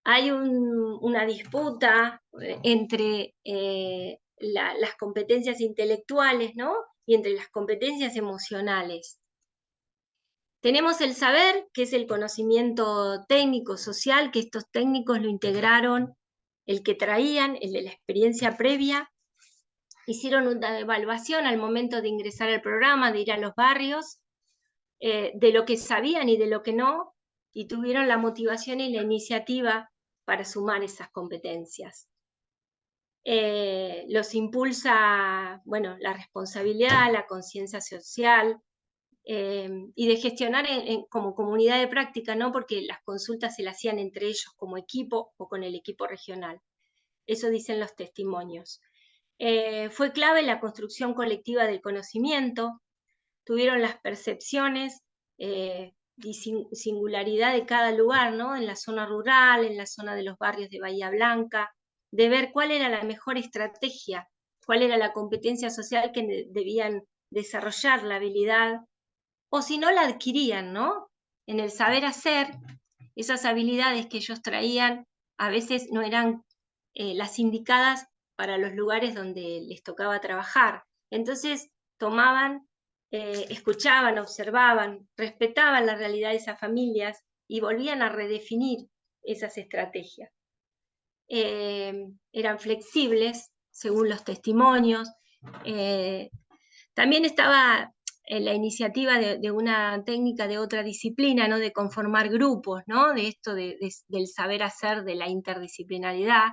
Hay una disputa entre las competencias intelectuales, ¿no? Y entre las competencias emocionales. Tenemos el saber, que es el conocimiento técnico, social, que estos técnicos lo integraron, el que traían, el de la experiencia previa, hicieron una evaluación al momento de ingresar al programa, de ir a los barrios, de lo que sabían y de lo que no, y tuvieron la motivación y la iniciativa para sumar esas competencias. Los impulsa, bueno, la responsabilidad, la conciencia social, y de gestionar como comunidad de práctica, ¿no? Porque las consultas se las hacían entre ellos como equipo o con el equipo regional. Eso dicen los testimonios. Fue clave la construcción colectiva del conocimiento, tuvieron las percepciones y singularidad de cada lugar, ¿no? En la zona rural, en la zona de los barrios de Bahía Blanca, de ver cuál era la mejor estrategia, cuál era la competencia social que debían desarrollar, la habilidad, o si no la adquirían, ¿no? En el saber hacer, esas habilidades que ellos traían a veces no eran las indicadas para los lugares donde les tocaba trabajar. Entonces tomaban, escuchaban, observaban, respetaban la realidad de esas familias y volvían a redefinir esas estrategias. Eran flexibles, según los testimonios. También estaba la iniciativa de una técnica de otra disciplina, ¿no? De conformar grupos, ¿no? De esto del saber hacer, de la interdisciplinaridad,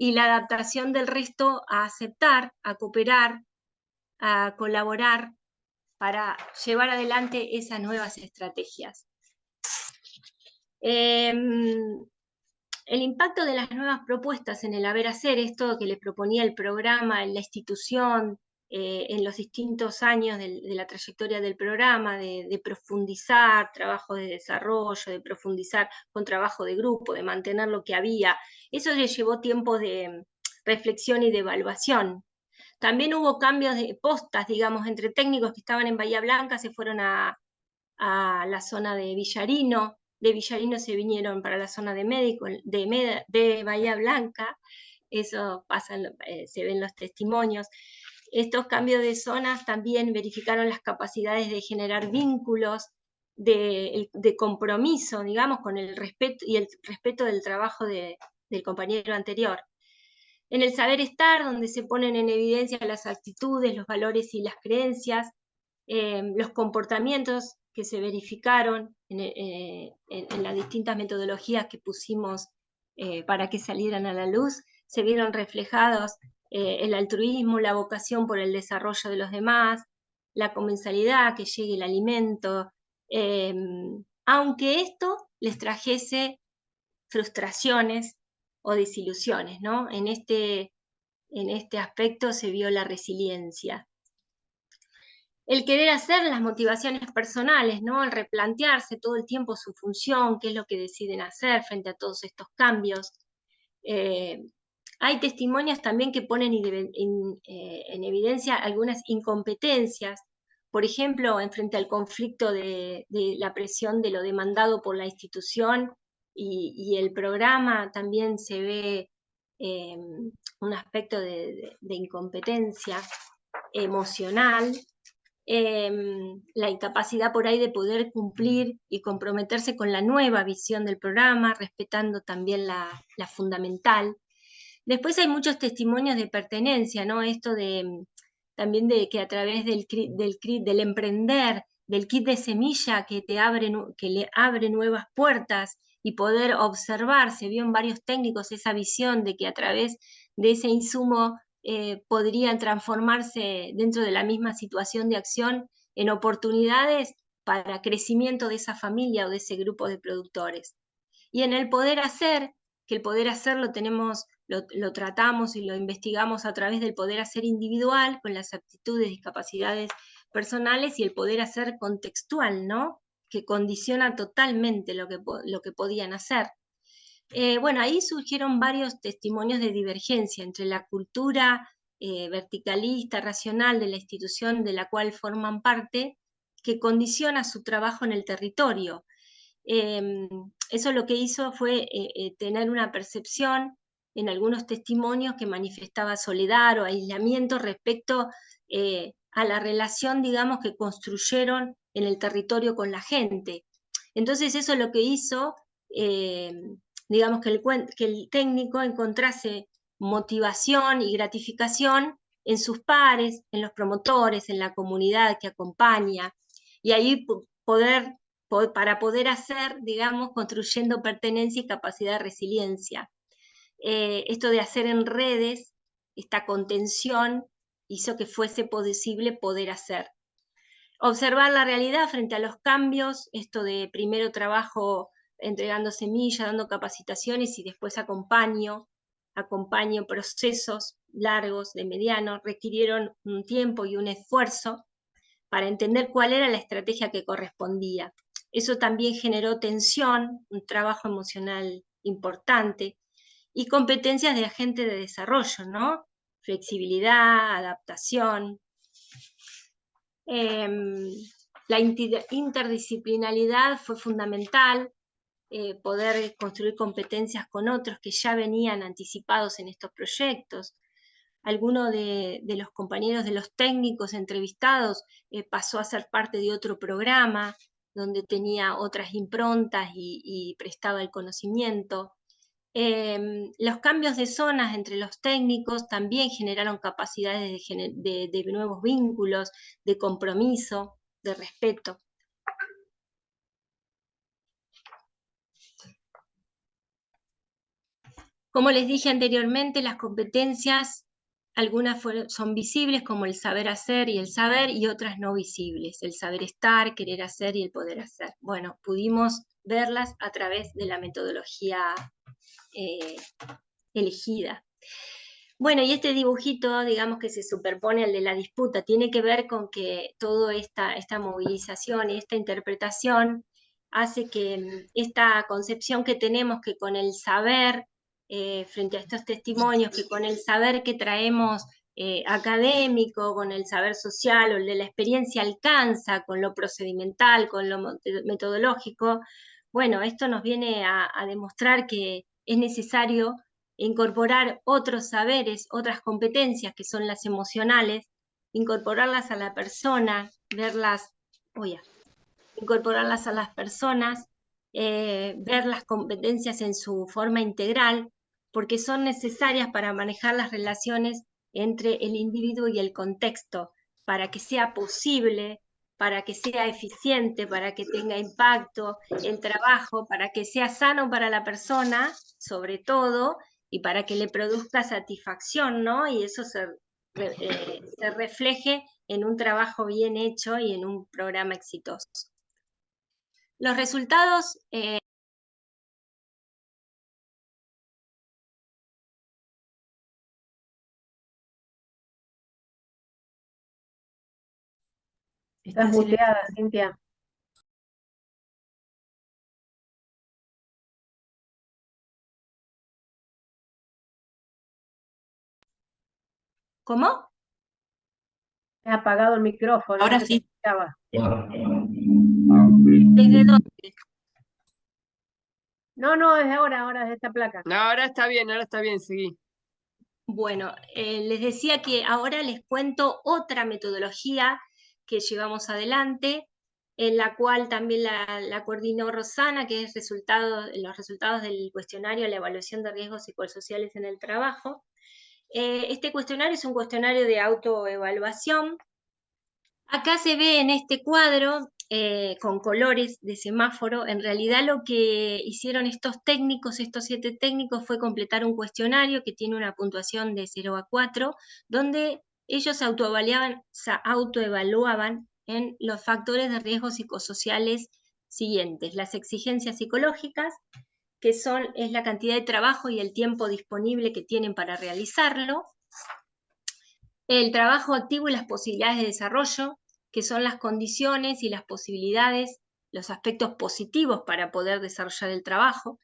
y la adaptación del resto a aceptar, a cooperar, a colaborar para llevar adelante esas nuevas estrategias. El impacto de las nuevas propuestas en el haber hacer, esto que le proponía el programa, en la institución, en los distintos años de la trayectoria del programa, de profundizar trabajo de desarrollo, de profundizar con trabajo de grupo, de mantener lo que había. Eso le llevó tiempo de reflexión y de evaluación. También hubo cambios de postas, digamos, entre técnicos que estaban en Bahía Blanca, se fueron a la zona de Villarino se vinieron para la zona de Médico, de Bahía Blanca, eso pasa, se ven los testimonios. Estos cambios de zonas también verificaron las capacidades de generar vínculos, de compromiso, digamos, con el respeto y el respeto del trabajo del compañero anterior. En el saber estar, donde se ponen en evidencia las actitudes, los valores y las creencias, los comportamientos que se verificaron en las distintas metodologías que pusimos para que salieran a la luz, se vieron reflejados el altruismo, la vocación por el desarrollo de los demás, la comensalidad, que llegue el alimento, aunque esto les trajese frustraciones o desilusiones, ¿no? En este aspecto se vio la resiliencia. El querer hacer, las motivaciones personales, ¿no? El replantearse todo el tiempo su función, qué es lo que deciden hacer frente a todos estos cambios. Hay testimonios también que ponen en evidencia algunas incompetencias, por ejemplo, en frente al conflicto de la presión de lo demandado por la institución y el programa, también se ve un aspecto de incompetencia emocional, la incapacidad por ahí de poder cumplir y comprometerse con la nueva visión del programa, respetando también la fundamental. Después hay muchos testimonios de pertenencia, ¿no? Esto también de que a través del emprender, del kit de semilla que le abre nuevas puertas y poder observar, se vio en varios técnicos esa visión de que a través de ese insumo podrían transformarse dentro de la misma situación de acción en oportunidades para crecimiento de esa familia o de ese grupo de productores. Y en el poder hacer, que el poder hacer lo tratamos y lo investigamos a través del poder hacer individual, con las aptitudes y capacidades personales, y el poder hacer contextual, ¿no? Que condiciona totalmente lo que podían hacer. Bueno, ahí surgieron varios testimonios de divergencia entre la cultura verticalista, racional de la institución de la cual forman parte, que condiciona su trabajo en el territorio. Eso lo que hizo fue tener una percepción en algunos testimonios que manifestaba soledad o aislamiento respecto a la relación, digamos, que construyeron en el territorio con la gente. Entonces eso lo que hizo, digamos, que el técnico encontrase motivación y gratificación en sus pares, en los promotores, en la comunidad que acompaña, y ahí para poder hacer, digamos, construyendo pertenencia y capacidad de resiliencia. Esto de hacer en redes, esta contención, hizo que fuese posible poder hacer. Observar la realidad frente a los cambios, esto de primero trabajo entregando semillas, dando capacitaciones y después acompaño procesos largos, de mediano, requirieron un tiempo y un esfuerzo para entender cuál era la estrategia que correspondía. Eso también generó tensión, un trabajo emocional importante y competencias de agente de desarrollo, ¿no? Flexibilidad, adaptación. La interdisciplinalidad fue fundamental, poder construir competencias con otros que ya venían anticipados en estos proyectos. Alguno de los compañeros de los técnicos entrevistados pasó a ser parte de otro programa donde tenía otras improntas y prestaba el conocimiento. Los cambios de zonas entre los técnicos también generaron capacidades de nuevos vínculos, de compromiso, de respeto. Como les dije anteriormente, las competencias, algunas son visibles como el saber hacer y el saber, y otras no visibles, el saber estar, querer hacer y el poder hacer. Bueno, pudimos verlas a través de la metodología elegida. Bueno, y este dibujito, digamos, que se superpone al de la disputa, tiene que ver con que toda esta movilización y esta interpretación hace que esta concepción que tenemos que con el saber, frente a estos testimonios, que con el saber que traemos académico, con el saber social o el de la experiencia alcanza, con lo procedimental, con lo metodológico, bueno, esto nos viene a demostrar que es necesario incorporar otros saberes, otras competencias que son las emocionales, incorporarlas a la persona, incorporarlas a las personas, ver las competencias en su forma integral, porque son necesarias para manejar las relaciones entre el individuo y el contexto, para que sea posible, para que sea eficiente, para que tenga impacto el trabajo, para que sea sano para la persona, sobre todo, y para que le produzca satisfacción, ¿no? Y eso se refleje en un trabajo bien hecho y en un programa exitoso. Los resultados Estás muteada, Cintia. ¿Cómo? He apagado el micrófono. Ahora no sí. ¿Desde dónde? No, es ahora es esta placa. No, ahora está bien, seguí. Bueno, les decía que ahora les cuento otra metodología que llevamos adelante, en la cual también la coordinó Rosana, que es los resultados del cuestionario La evaluación de riesgos psicosociales en el trabajo. Este cuestionario es un cuestionario de autoevaluación. Acá se ve en este cuadro, con colores de semáforo, en realidad lo que hicieron estos 7 técnicos, fue completar un cuestionario que tiene una puntuación de 0 a 4, donde ellos se autoevaluaban en los factores de riesgo psicosociales siguientes: las exigencias psicológicas, que es la cantidad de trabajo y el tiempo disponible que tienen para realizarlo; el trabajo activo y las posibilidades de desarrollo, que son las condiciones y las posibilidades, los aspectos positivos para poder desarrollar el trabajo;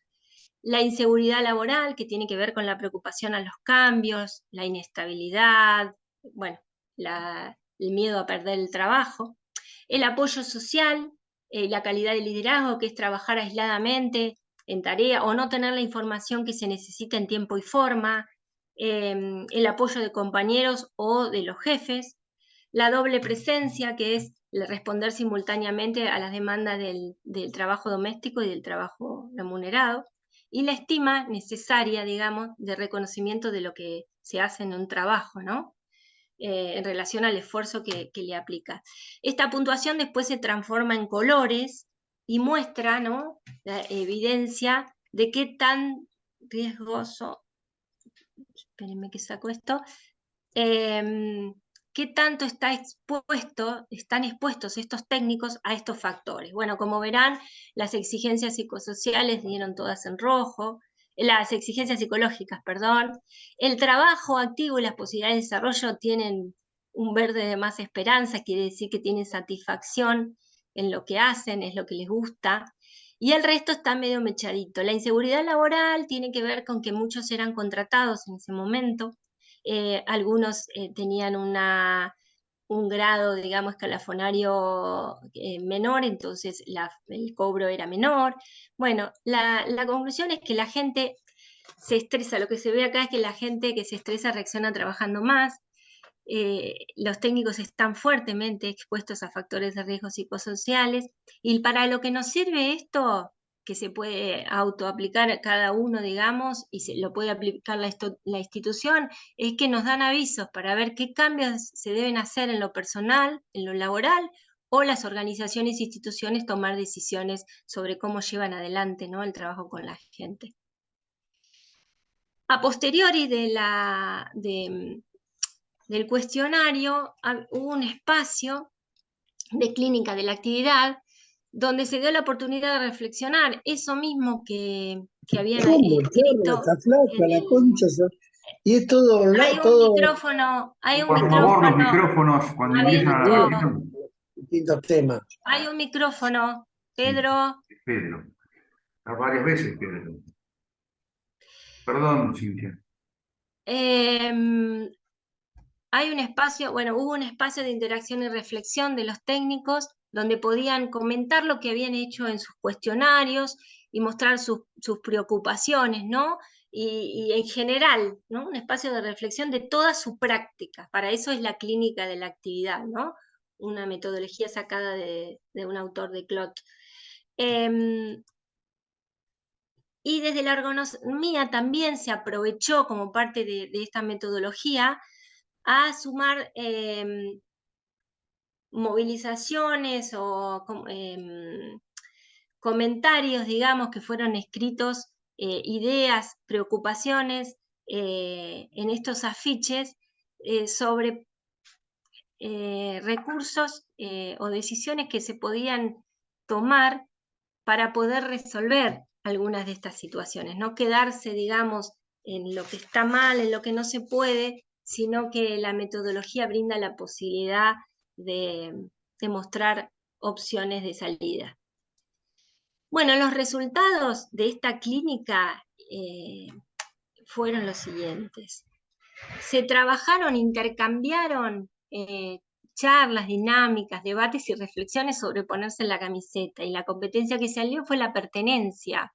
la inseguridad laboral, que tiene que ver con la preocupación a los cambios, la inestabilidad, bueno, el miedo a perder el trabajo; el apoyo social, la calidad de liderazgo, que es trabajar aisladamente en tarea o no tener la información que se necesita en tiempo y forma; el apoyo de compañeros o de los jefes; la doble presencia, que es responder simultáneamente a las demandas del trabajo doméstico y del trabajo remunerado; y la estima necesaria, digamos, de reconocimiento de lo que se hace en un trabajo, ¿no? En relación al esfuerzo que le aplica. Esta puntuación después se transforma en colores y muestra, ¿no?, la evidencia de qué tan riesgoso, espérenme que saco esto, qué tanto están expuestos estos técnicos a estos factores. Bueno, como verán, las exigencias psicosociales dieron todas en rojo, las exigencias psicológicas, perdón. El trabajo activo y las posibilidades de desarrollo tienen un verde de más esperanza, quiere decir que tienen satisfacción en lo que hacen, es lo que les gusta. Y el resto está medio mechadito. La inseguridad laboral tiene que ver con que muchos eran contratados en ese momento. Algunos tenían un grado, digamos, escalafonario menor, entonces el cobro era menor. Bueno, la conclusión es que la gente se estresa. Lo que se ve acá es que la gente que se estresa reacciona trabajando más. Los técnicos están fuertemente expuestos a factores de riesgo psicosociales, y para lo que nos sirve esto, que se puede autoaplicar a cada uno, digamos, y lo puede aplicar la institución, es que nos dan avisos para ver qué cambios se deben hacer en lo personal, en lo laboral, o las organizaciones e instituciones tomar decisiones sobre cómo llevan adelante, ¿no?, el trabajo con la gente. A posteriori del cuestionario hubo un espacio de clínica de la actividad donde se dio la oportunidad de reflexionar eso mismo que habían escrito. Está flaca, la concha. Y es todo Hay un micrófono, Por favor, los micrófonos cuando empiezan a la abierto. reunión. Distintos temas. Hay un micrófono, Pedro. Sí, Pedro. Varias veces, Pedro. Perdón, Cintia. Hay un espacio, bueno, hubo un espacio de interacción y reflexión de los técnicos donde podían comentar lo que habían hecho en sus cuestionarios y mostrar sus preocupaciones, ¿no? Y en general, ¿no?, un espacio de reflexión de toda su práctica. Para eso es la clínica de la actividad, ¿no?, una metodología sacada de un autor de Clot. Y desde la ergonomía también se aprovechó como parte de esta metodología a sumar movilizaciones o comentarios, digamos, que fueron escritos, ideas, preocupaciones en estos afiches sobre recursos o decisiones que se podían tomar para poder resolver algunas de estas situaciones, no quedarse, digamos, en lo que está mal, en lo que no se puede, sino que la metodología brinda la posibilidad de mostrar opciones de salida. Bueno, los resultados de esta clínica fueron los siguientes. Se trabajaron, intercambiaron charlas, dinámicas, debates y reflexiones sobre ponerse en la camiseta, y la competencia que salió fue la pertenencia.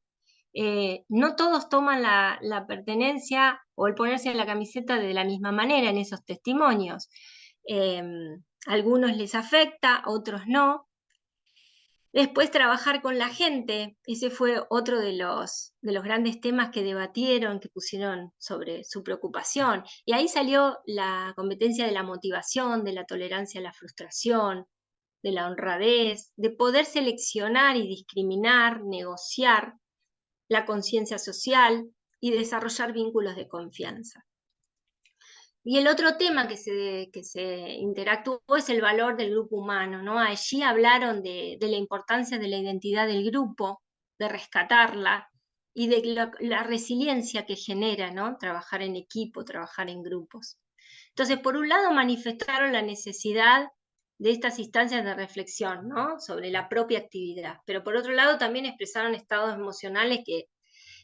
No todos toman la pertenencia o el ponerse en la camiseta de la misma manera en esos testimonios. Algunos les afecta, otros no. Después, trabajar con la gente, ese fue otro de los grandes temas que debatieron, que pusieron sobre su preocupación. Y ahí salió la competencia de la motivación, de la tolerancia a la frustración, de la honradez, de poder seleccionar y discriminar, negociar, la conciencia social y desarrollar vínculos de confianza. Y el otro tema que se interactuó es el valor del grupo humano, ¿no? Allí hablaron de la importancia de la identidad del grupo, de rescatarla y de la resiliencia que genera, ¿no? Trabajar en equipo, trabajar en grupos. Entonces, por un lado, manifestaron la necesidad de estas instancias de reflexión, ¿no? Sobre la propia actividad, pero por otro lado también expresaron estados emocionales que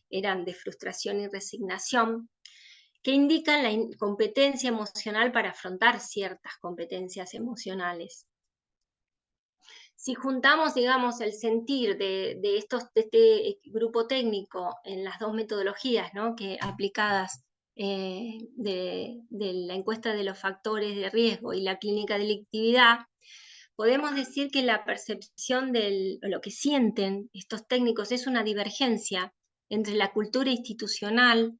eran de frustración y resignación, que indican la incompetencia emocional para afrontar ciertas competencias emocionales. Si juntamos, digamos, el sentir de este grupo técnico en las dos metodologías, ¿no? Que aplicadas de la encuesta de los factores de riesgo y la clínica de delictividad, podemos decir que la percepción de lo que sienten estos técnicos es una divergencia entre la cultura institucional,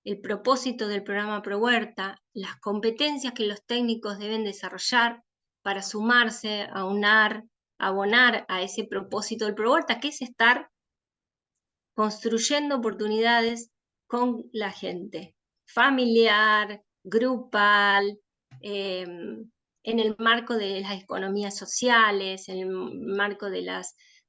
el propósito del programa ProHuerta, las competencias que los técnicos deben desarrollar para sumarse, aunar, abonar a ese propósito del ProHuerta, que es estar construyendo oportunidades con la gente, familiar, grupal, en el marco de las economías sociales, en el marco de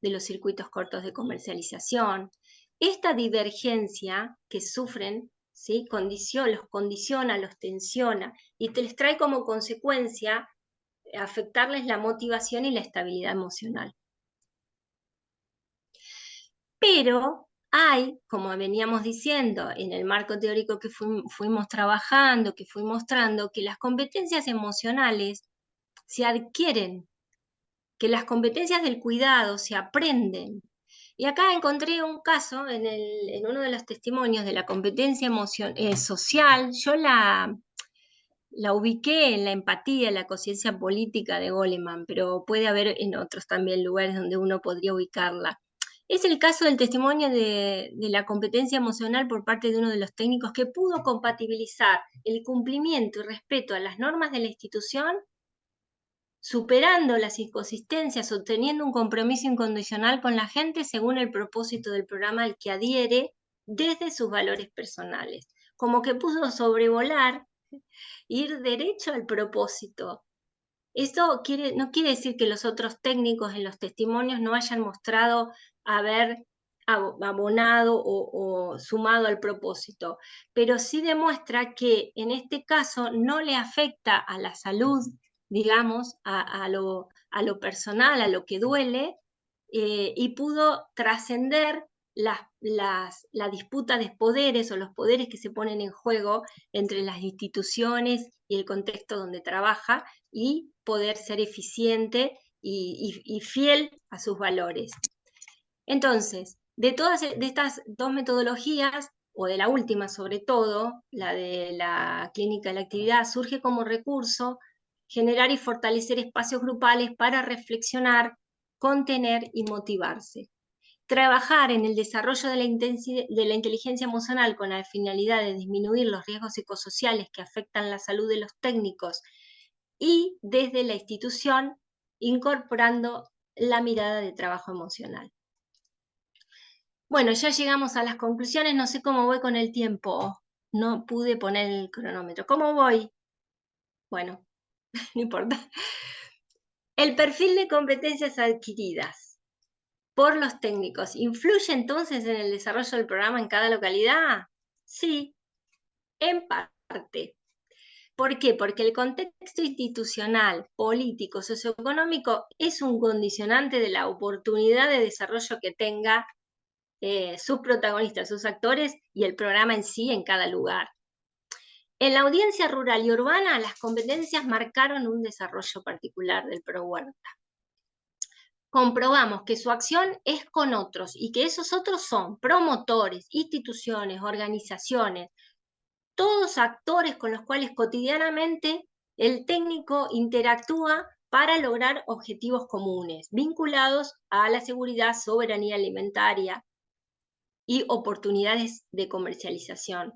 los circuitos cortos de comercialización. Esta divergencia que sufren, ¿sí? Los condiciona, los tensiona y les trae como consecuencia afectarles la motivación y la estabilidad emocional. Pero hay, como veníamos diciendo, en el marco teórico que fuimos trabajando, que fui mostrando, que las competencias emocionales se adquieren, que las competencias del cuidado se aprenden. Y acá encontré un caso en uno de los testimonios de la competencia social. Yo la ubiqué en la empatía, en la conciencia política de Goleman, pero puede haber en otros también lugares donde uno podría ubicarla. Es el caso del testimonio de la competencia emocional por parte de uno de los técnicos que pudo compatibilizar el cumplimiento y respeto a las normas de la institución, superando las inconsistencias, obteniendo un compromiso incondicional con la gente según el propósito del programa al que adhiere desde sus valores personales. Como que pudo sobrevolar, ir derecho al propósito. Esto no quiere decir que los otros técnicos en los testimonios no hayan mostrado haber abonado o sumado al propósito, pero sí demuestra que en este caso no le afecta a la salud, digamos, a lo personal, a lo que duele, y pudo trascender la disputa de poderes o los poderes que se ponen en juego entre las instituciones y el contexto donde trabaja, y poder ser eficiente y fiel a sus valores. Entonces, de estas dos metodologías, o de la última sobre todo, la de la clínica de la actividad, surge como recurso generar y fortalecer espacios grupales para reflexionar, contener y motivarse. trabajar en el desarrollo de la inteligencia emocional con la finalidad de disminuir los riesgos psicosociales que afectan la salud de los técnicos y desde la institución incorporando la mirada de trabajo emocional. Bueno, ya llegamos a las conclusiones, no sé cómo voy con el tiempo, no pude poner el cronómetro. ¿Cómo voy? Bueno, no importa. El perfil de competencias adquiridas por los técnicos, ¿influye entonces en el desarrollo del programa en cada localidad? Sí, en parte. ¿Por qué? Porque el contexto institucional, político, socioeconómico es un condicionante de la oportunidad de desarrollo que tenga sus protagonistas, sus actores y el programa en sí en cada lugar. En la audiencia rural y urbana, las competencias marcaron un desarrollo particular del ProHuerta. Comprobamos que su acción es con otros y que esos otros son promotores, instituciones, organizaciones, todos actores con los cuales cotidianamente el técnico interactúa para lograr objetivos comunes, vinculados a la seguridad, soberanía alimentaria y oportunidades de comercialización,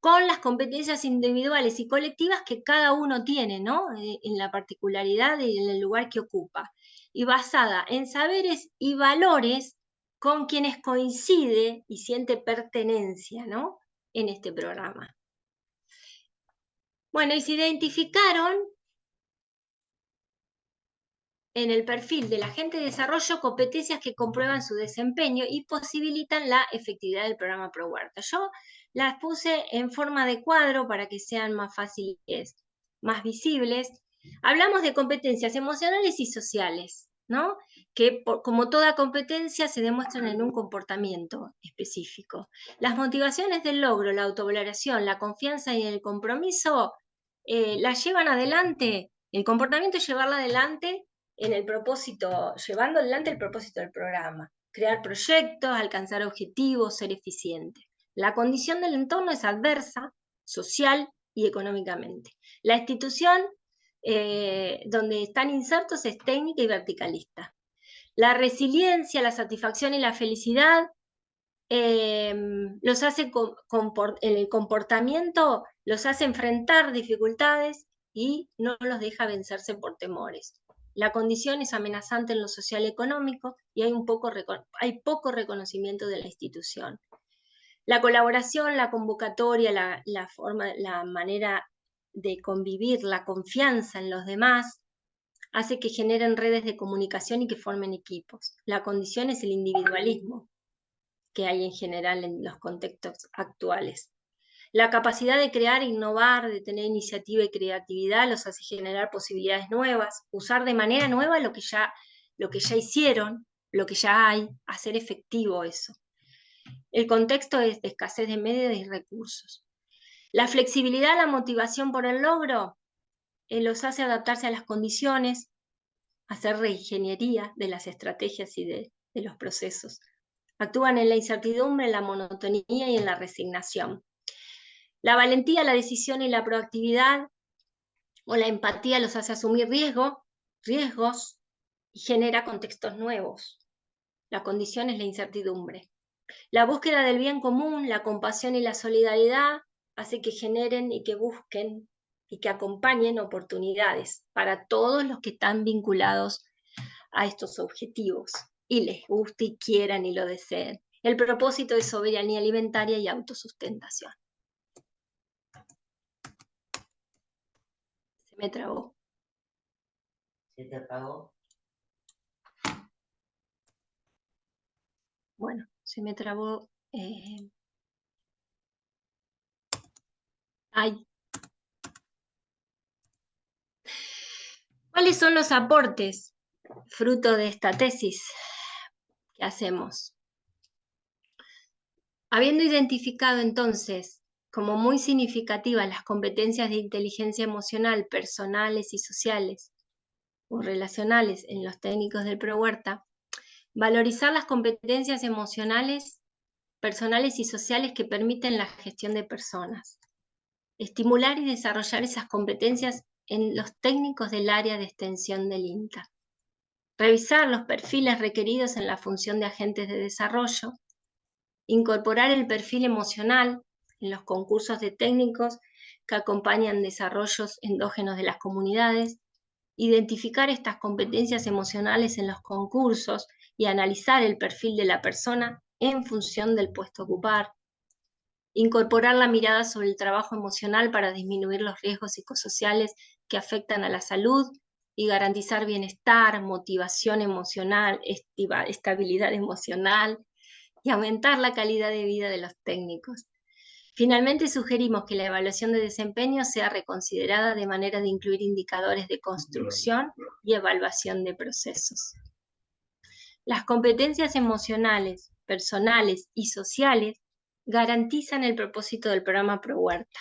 con las competencias individuales y colectivas que cada uno tiene, ¿no? En la particularidad y en el lugar que ocupa, y basada en saberes y valores con quienes coincide y siente pertenencia, ¿no? En este programa. Bueno, y se identificaron en el perfil del agente de desarrollo competencias que comprueban su desempeño y posibilitan la efectividad del programa ProHuerta. Yo las puse en forma de cuadro para que sean más fáciles, más visibles. Hablamos de competencias emocionales y sociales, ¿no? Que como toda competencia se demuestran en un comportamiento específico. Las motivaciones del logro, la autovaloración, la confianza y el compromiso las llevan adelante. El comportamiento es llevarla adelante en el propósito, llevando adelante el propósito del programa, crear proyectos, alcanzar objetivos, ser eficiente. La condición del entorno es adversa, social y económicamente. La institución donde están insertos es técnica y verticalista. La resiliencia, la satisfacción y la felicidad los hace en el comportamiento, los hace enfrentar dificultades y no los deja vencerse por temores. La condición es amenazante en lo social y económico y hay poco reconocimiento de la institución. La colaboración, la convocatoria, la manera de convivir, la confianza en los demás, hace que generen redes de comunicación y que formen equipos. La condición es el individualismo que hay en general en los contextos actuales. La capacidad de crear, innovar, de tener iniciativa y creatividad los hace generar posibilidades nuevas, usar de manera nueva lo que ya hicieron, lo que ya hay, hacer efectivo eso. El contexto es de escasez de medios y recursos. La flexibilidad, la motivación por el logro, los hace adaptarse a las condiciones, hacer reingeniería de las estrategias y de los procesos. Actúan en la incertidumbre, en la monotonía y en la resignación. La valentía, la decisión y la proactividad o la empatía los hace asumir riesgos y genera contextos nuevos. La condición es la incertidumbre. La búsqueda del bien común, la compasión y la solidaridad hace que generen y que busquen y que acompañen oportunidades para todos los que están vinculados a estos objetivos y les guste y quieran y lo deseen. El propósito es soberanía alimentaria y autosustentación. Se me trabó. ¿Se te apagó? Bueno, se me trabó. Ay. ¿Cuáles son los aportes fruto de esta tesis que hacemos? Habiendo identificado entonces como muy significativas las competencias de inteligencia emocional personales y sociales o relacionales en los técnicos del ProHuerta, valorizar las competencias emocionales, personales y sociales que permiten la gestión de personas. Estimular y desarrollar esas competencias en los técnicos del área de extensión del INTA. revisar los perfiles requeridos en la función de agentes de desarrollo, incorporar el perfil emocional en los concursos de técnicos que acompañan desarrollos endógenos de las comunidades, identificar estas competencias emocionales en los concursos y analizar el perfil de la persona en función del puesto a ocupar, incorporar la mirada sobre el trabajo emocional para disminuir los riesgos psicosociales que afectan a la salud y garantizar bienestar, motivación emocional, estabilidad emocional y aumentar la calidad de vida de los técnicos. Finalmente, sugerimos que la evaluación de desempeño sea reconsiderada de manera de incluir indicadores de construcción y evaluación de procesos. Las competencias emocionales, personales y sociales garantizan el propósito del programa ProHuerta,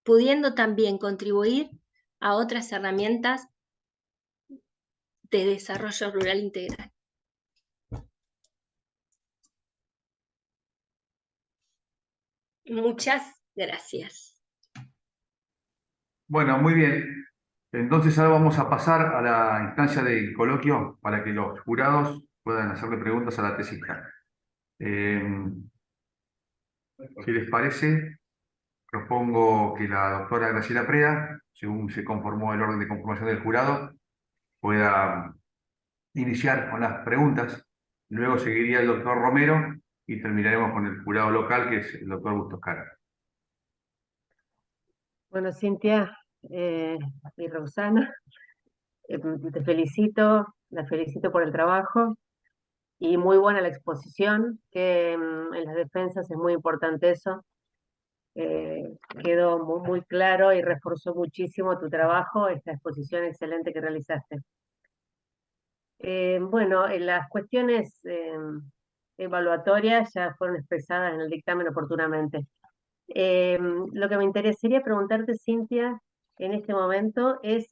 pudiendo también contribuir a otras herramientas de desarrollo rural integral. Muchas gracias. Bueno, muy bien. Entonces ahora vamos a pasar a la instancia del coloquio para que los jurados puedan hacerle preguntas a la tesista. Si les parece, propongo que la doctora Graciela Preda, según se conformó el orden de conformación del jurado, pueda iniciar con las preguntas. Luego seguiría el doctor Romero y terminaremos con el jurado local, que es el doctor Bustos Cara. Bueno, Cintia y Rosana, te felicito, la felicito por el trabajo y muy buena la exposición, que en las defensas es muy importante eso. Quedó muy claro y reforzó muchísimo tu trabajo, esta exposición excelente que realizaste. Bueno, las cuestiones evaluatorias ya fueron expresadas en el dictamen oportunamente. Lo que me interesaría preguntarte, Cintia, en este momento es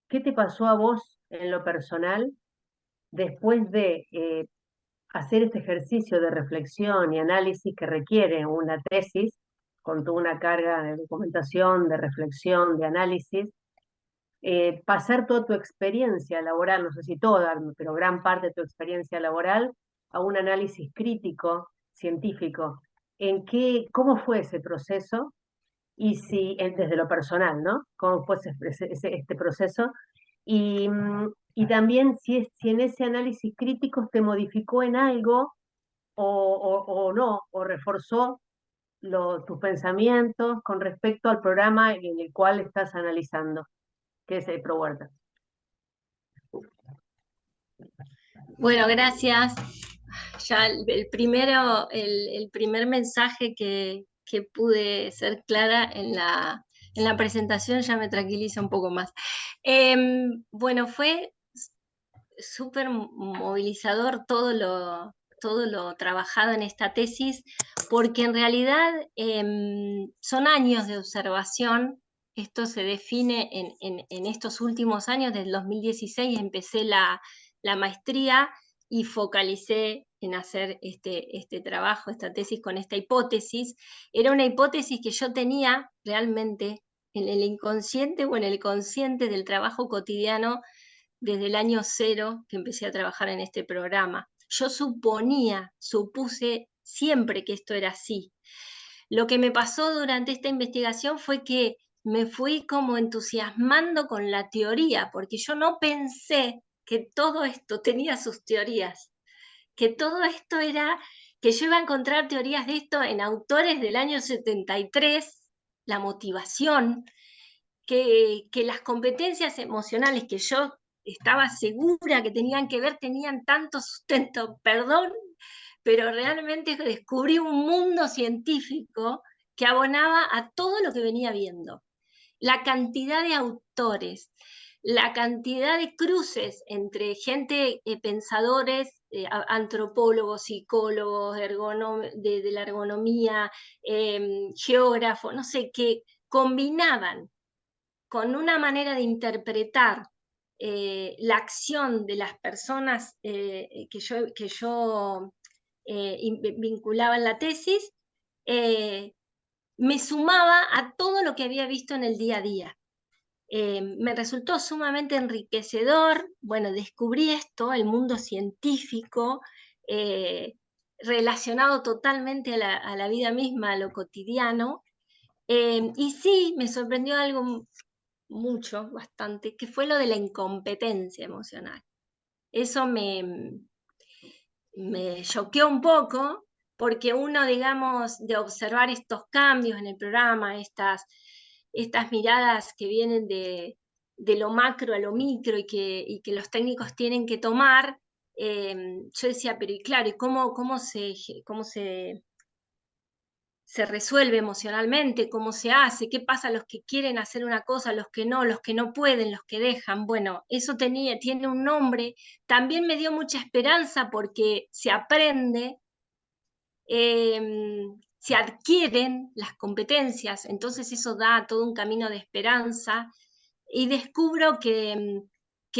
¿qué te pasó a vos en lo personal después de hacer este ejercicio de reflexión y análisis que requiere una tesis, con toda una carga de documentación, de reflexión, de análisis? Pasar toda tu experiencia laboral, no sé si toda, pero gran parte de tu experiencia laboral, a un análisis crítico, científico. ¿Cómo fue ese proceso? Y si, desde lo personal, ¿no? ¿Cómo fue este proceso? Y también si en ese análisis crítico te modificó en algo o no, o reforzó tus pensamientos con respecto al programa en el cual estás analizando, que es el ProHuerta. Bueno, gracias. Ya el primer mensaje que pude ser clara en la presentación ya me tranquiliza un poco más. Bueno, fue súper movilizador todo lo trabajado en esta tesis, porque en realidad son años de observación. Esto se define en estos últimos años. Desde el 2016 empecé la maestría y focalicé en hacer este trabajo, esta tesis con esta hipótesis. Era una hipótesis que yo tenía realmente en el inconsciente o en el consciente del trabajo cotidiano desde el año 0 que empecé a trabajar en este programa. Yo supuse siempre que esto era así. Lo que me pasó durante esta investigación fue que me fui como entusiasmando con la teoría, porque yo no pensé que todo esto tenía sus teorías, que todo esto que yo iba a encontrar teorías de esto en autores del año 73, la motivación, que las competencias emocionales que yo estaba segura que tenían que ver, tenían tanto sustento, perdón, pero realmente descubrí un mundo científico que abonaba a todo lo que venía viendo. La cantidad de autores, la cantidad de cruces entre gente, pensadores, antropólogos, psicólogos, de la ergonomía, geógrafos, no sé, que combinaban con una manera de interpretar la acción de las personas que yo vinculaba en la tesis, me sumaba a todo lo que había visto en el día a día. Me resultó sumamente enriquecedor. Bueno, descubrí esto, el mundo científico, relacionado totalmente a la vida misma, a lo cotidiano. Y sí, me sorprendió algo mucho, bastante, que fue lo de la incompetencia emocional. Eso me choqueó un poco, porque uno, digamos, de observar estos cambios en el programa, estas miradas que vienen de lo macro a lo micro y que los técnicos tienen que tomar, yo decía, pero y claro, ¿y cómo se resuelve emocionalmente? ¿Cómo se hace? ¿Qué pasa a los que quieren hacer una cosa, a los que no pueden, los que dejan? Bueno, eso tiene un nombre. También me dio mucha esperanza porque se aprende, se adquieren las competencias, entonces eso da todo un camino de esperanza y descubro que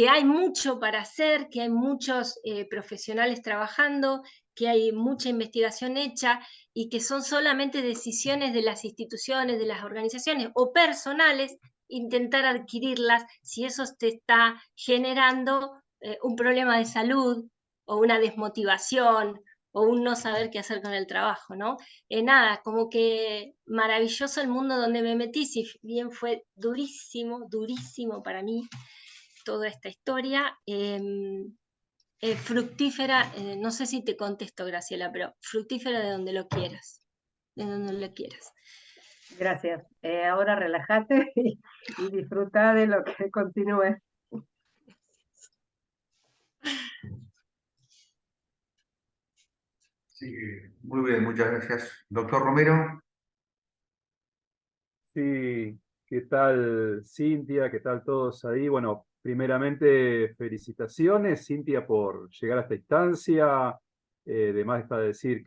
hay mucho para hacer, que hay muchos profesionales trabajando, que hay mucha investigación hecha y que son solamente decisiones de las instituciones, de las organizaciones o personales, intentar adquirirlas si eso te está generando un problema de salud o una desmotivación o un no saber qué hacer con el trabajo, ¿no? Nada, como que maravilloso el mundo donde me metí, si bien fue durísimo, durísimo para mí toda esta historia. Fructífera, no sé si te contesto, Graciela, pero fructífera de donde lo quieras, de donde lo quieras. Gracias. Ahora relájate y disfruta de lo que continúe. Sí, muy bien, muchas gracias. Doctor Romero. Sí, ¿qué tal Cintia? ¿Qué tal todos ahí? Bueno, primeramente felicitaciones Cintia por llegar a esta instancia. De más está decir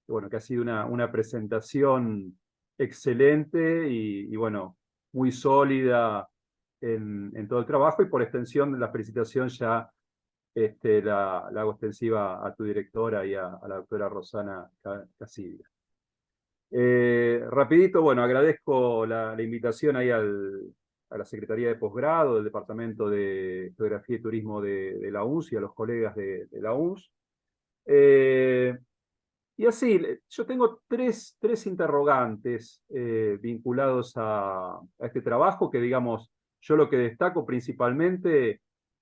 bueno, que ha sido una presentación excelente y bueno, muy sólida en todo el trabajo y por extensión la felicitación ya la hago extensiva a tu directora y a la doctora Rosana Casidia. Rapidito, bueno, agradezco la invitación ahí a la Secretaría de Posgrado del Departamento de Geografía y Turismo de la UNS y a los colegas de la UNS. Y así, yo tengo tres interrogantes vinculados a este trabajo que, digamos, yo lo que destaco principalmente,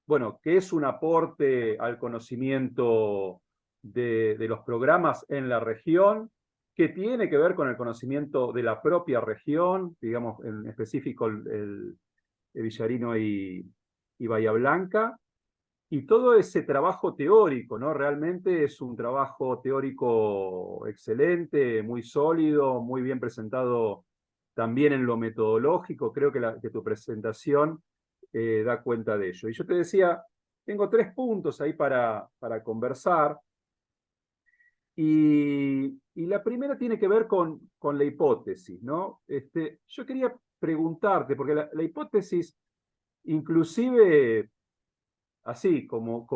bueno, que es un aporte al conocimiento de los programas en la región, que tiene que ver con el conocimiento de la propia región, digamos, en específico el Villarino y Bahía Blanca, y todo ese trabajo teórico, ¿no? Realmente es un trabajo teórico excelente, muy sólido, muy bien presentado también en lo metodológico. Creo que tu presentación da cuenta de ello. Y yo te decía, tengo 3 puntos ahí para conversar. Y la primera tiene que ver con la hipótesis, ¿no? Yo quería preguntarte, porque la hipótesis, inclusive así como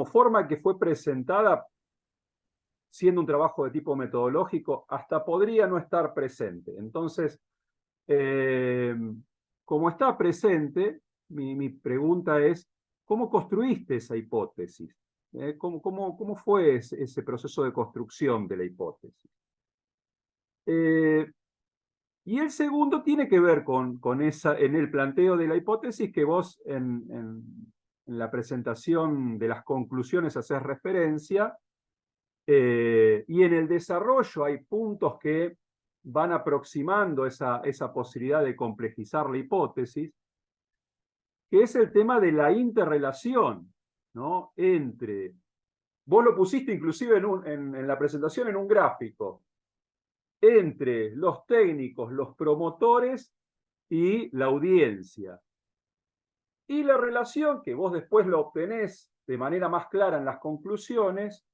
forma que fue presentada, siendo un trabajo de tipo metodológico, hasta podría no estar presente. Entonces, como está presente, mi pregunta es, ¿cómo construiste esa hipótesis? ¿Cómo fue ese proceso de construcción de la hipótesis? Y el segundo tiene que ver en el planteo de la hipótesis que vos en la presentación de las conclusiones haces referencia, y en el desarrollo hay puntos que van aproximando esa posibilidad de complejizar la hipótesis, que es el tema de la interrelación, ¿no? Vos lo pusiste inclusive en la presentación en un gráfico, entre los técnicos, los promotores y la audiencia. Y la relación que vos después lo obtenés de manera más clara en las conclusiones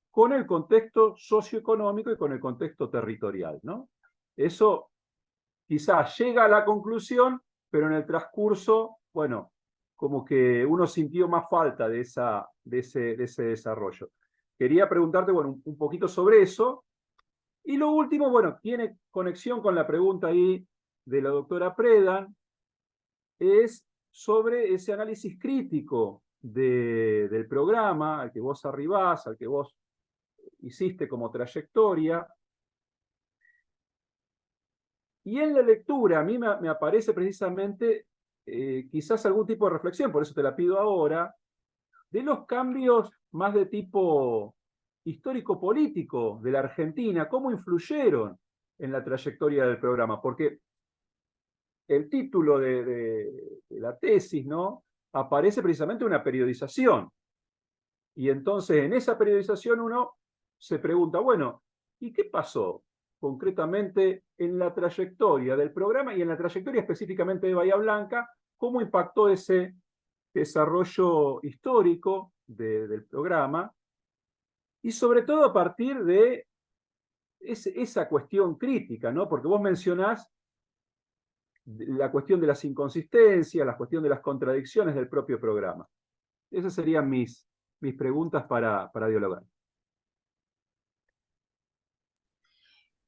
con el contexto socioeconómico y con el contexto territorial, ¿no? Eso quizás llega a la conclusión, pero en el transcurso, bueno, como que uno sintió más falta de ese desarrollo. Quería preguntarte, bueno, un poquito sobre eso. Y lo último, bueno, tiene conexión con la pregunta ahí de la doctora Predan es sobre ese análisis crítico del programa al que vos arribás, al que vos hiciste como trayectoria. Y en la lectura a mí me aparece precisamente quizás algún tipo de reflexión, por eso te la pido ahora, de los cambios más de tipo histórico-político de la Argentina, cómo influyeron en la trayectoria del programa, porque el título de la tesis, ¿no?, aparece precisamente una periodización. Y entonces en esa periodización uno se pregunta, bueno, ¿y qué pasó concretamente en la trayectoria del programa y en la trayectoria específicamente de Bahía Blanca? ¿Cómo impactó ese desarrollo histórico del programa? Y sobre todo a partir de esa cuestión crítica, ¿no? Porque vos mencionás la cuestión de las inconsistencias, la cuestión de las contradicciones del propio programa. Esas serían mis preguntas para dialogar.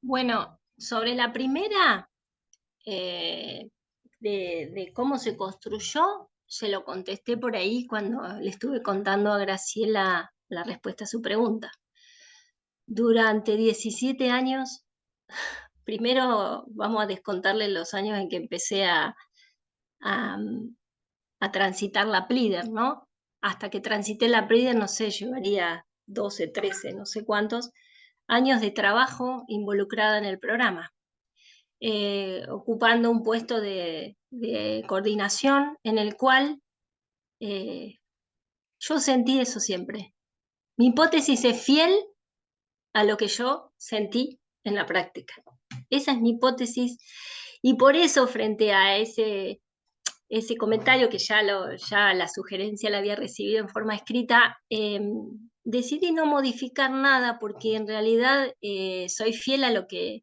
Bueno, sobre la primera, de cómo se construyó, se lo contesté por ahí cuando le estuve contando a Graciela la respuesta a su pregunta. Durante 17 años, primero vamos a descontarle los años en que empecé a transitar la Plider, ¿no? Hasta que transité la Plider, no sé, llevaría 12, 13, no sé cuántos años de trabajo involucrada en el programa, ocupando un puesto de coordinación en el cual yo sentí eso siempre. Mi hipótesis es fiel a lo que yo sentí en la práctica. Esa es mi hipótesis, y por eso frente a ese comentario que ya la sugerencia la había recibido en forma escrita, decidí no modificar nada, porque en realidad soy fiel a lo que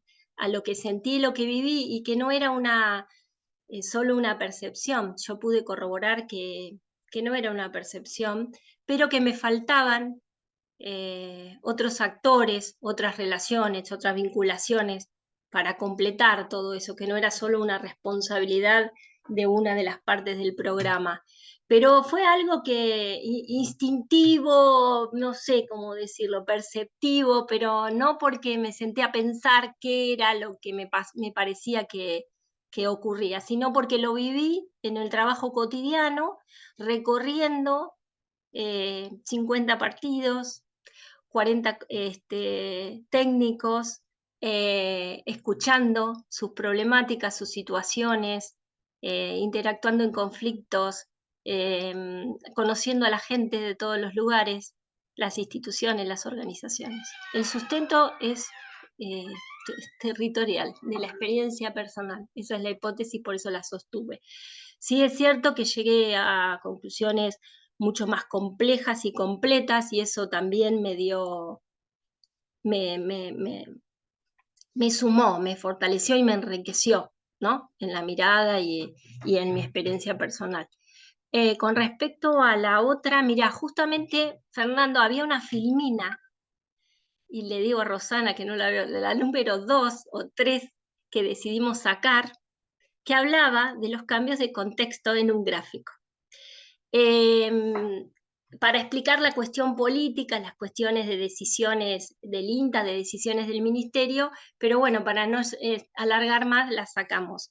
sentí, lo que viví, y que no era solo una percepción. Yo pude corroborar que no era una percepción, pero que me faltaban otros actores, otras relaciones, otras vinculaciones para completar todo eso, que no era solo una responsabilidad de una de las partes del programa. Pero fue algo que instintivo, no sé cómo decirlo, perceptivo, pero no porque me senté a pensar qué era lo que me parecía que ocurría, sino porque lo viví en el trabajo cotidiano, recorriendo 50 partidos, 40 técnicos, escuchando sus problemáticas, sus situaciones, interactuando en conflictos, conociendo a la gente de todos los lugares, las instituciones, las organizaciones. El sustento es territorial, de la experiencia personal. Esa es la hipótesis, por eso la sostuve. Sí es cierto que llegué a conclusiones mucho más complejas y completas, y eso también me dio, me sumó, me fortaleció y me enriqueció, ¿no?, en la mirada y en mi experiencia personal. Con respecto a la otra, mira, justamente, Fernando, había una filmina, y le digo a Rosana que no la veo, de la número 2 o 3 que decidimos sacar, que hablaba de los cambios de contexto en un gráfico. Para explicar la cuestión política, las cuestiones de decisiones del INTA, de decisiones del ministerio, pero bueno, para no alargar más, las sacamos.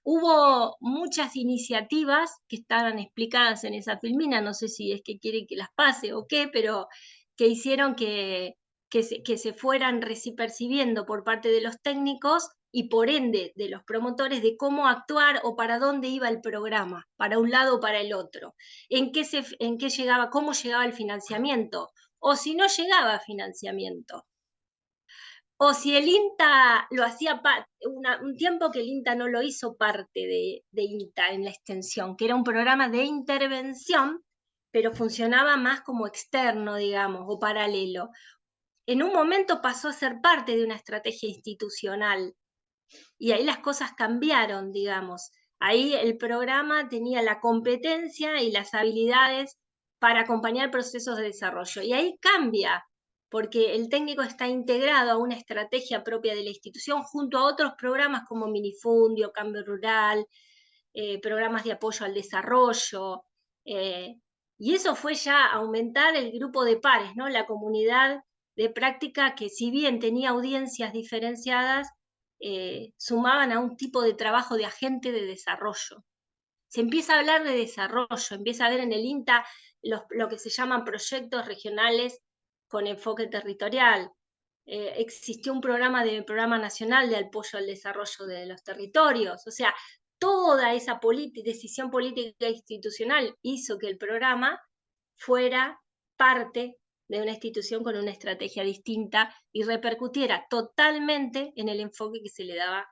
Hubo muchas iniciativas que estaban explicadas en esa filmina, no sé si es que quieren que las pase o qué, pero que hicieron que se fueran percibiendo por parte de los técnicos y por ende de los promotores de cómo actuar o para dónde iba el programa, para un lado o para el otro, en qué llegaba, cómo llegaba el financiamiento, o si no llegaba financiamiento, o si el INTA lo hacía un tiempo que el INTA no lo hizo parte de INTA en la extensión, que era un programa de intervención, pero funcionaba más como externo, digamos, o paralelo. En un momento pasó a ser parte de una estrategia institucional, y ahí las cosas cambiaron, digamos. Ahí el programa tenía la competencia y las habilidades para acompañar procesos de desarrollo. Y ahí cambia porque el técnico está integrado a una estrategia propia de la institución junto a otros programas como Minifundio, Cambio Rural, programas de apoyo al desarrollo, y eso fue ya aumentar el grupo de pares, ¿no? La comunidad de práctica que, si bien tenía audiencias diferenciadas, sumaban a un tipo de trabajo de agente de desarrollo. Se empieza a hablar de desarrollo, empieza a ver en el INTA lo que se llaman proyectos regionales con enfoque territorial. Existió un programa nacional de apoyo al desarrollo de los territorios. O sea, toda esa decisión política institucional hizo que el programa fuera parte de una institución con una estrategia distinta y repercutiera totalmente en el enfoque que se le daba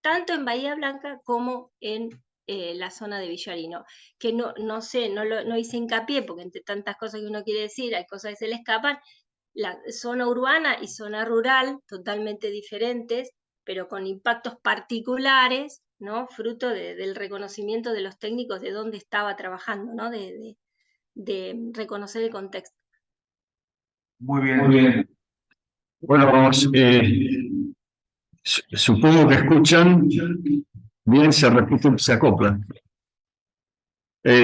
tanto en Bahía Blanca como en la zona de Villarino, que no sé, no hice hincapié, porque entre tantas cosas que uno quiere decir, hay cosas que se le escapan. La zona urbana y zona rural, totalmente diferentes, pero con impactos particulares, ¿no? Fruto del reconocimiento de los técnicos de dónde estaba trabajando, ¿no? De reconocer el contexto. Muy bien. Muy bien. Bueno, supongo que escuchan bien, se repiten, se acoplan.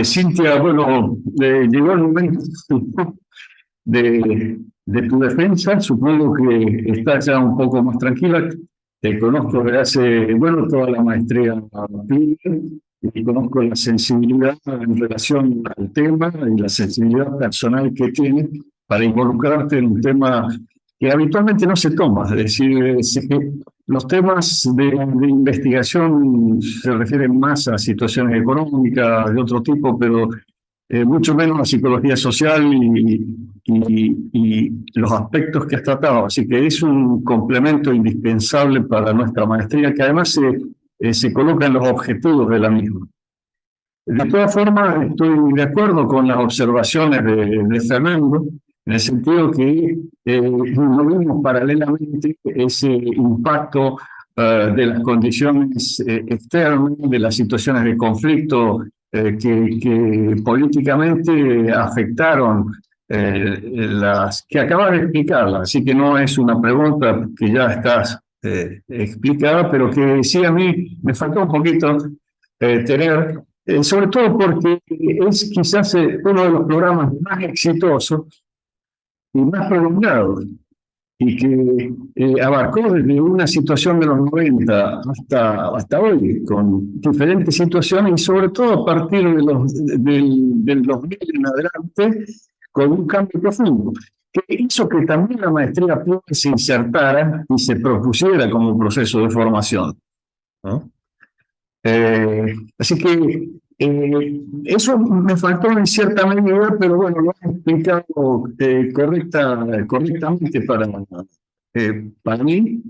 Cintia, bueno, llegó el momento de tu defensa. Supongo que estás ya un poco más tranquila. Te conozco desde hace, bueno, toda la maestría y conozco la sensibilidad en relación al tema y la sensibilidad personal que tienes para involucrarte en un tema que habitualmente no se toma. Es decir, los temas de investigación se refieren más a situaciones económicas de otro tipo, pero mucho menos a psicología social y los aspectos que has tratado. Así que es un complemento indispensable para nuestra maestría, que además se coloca en los objetivos de la misma. De todas formas, estoy de acuerdo con las observaciones de Fernando, en el sentido que no vemos paralelamente ese impacto de las condiciones externas, de las situaciones de conflicto que políticamente afectaron las que acabas de explicarlas. Así que no es una pregunta que ya estás explicada, pero que sí a mí me faltó un poquito tener, sobre todo porque es quizás uno de los programas más exitosos y más prolongados, y que abarcó desde una situación de los 90 hasta hoy, con diferentes situaciones, y sobre todo a partir del 2000 en adelante, con un cambio profundo, que hizo que también la maestría se insertara y se propusiera como proceso de formación, ¿no? Así que eso me faltó en cierta medida, pero bueno, lo he explicado correctamente para mí.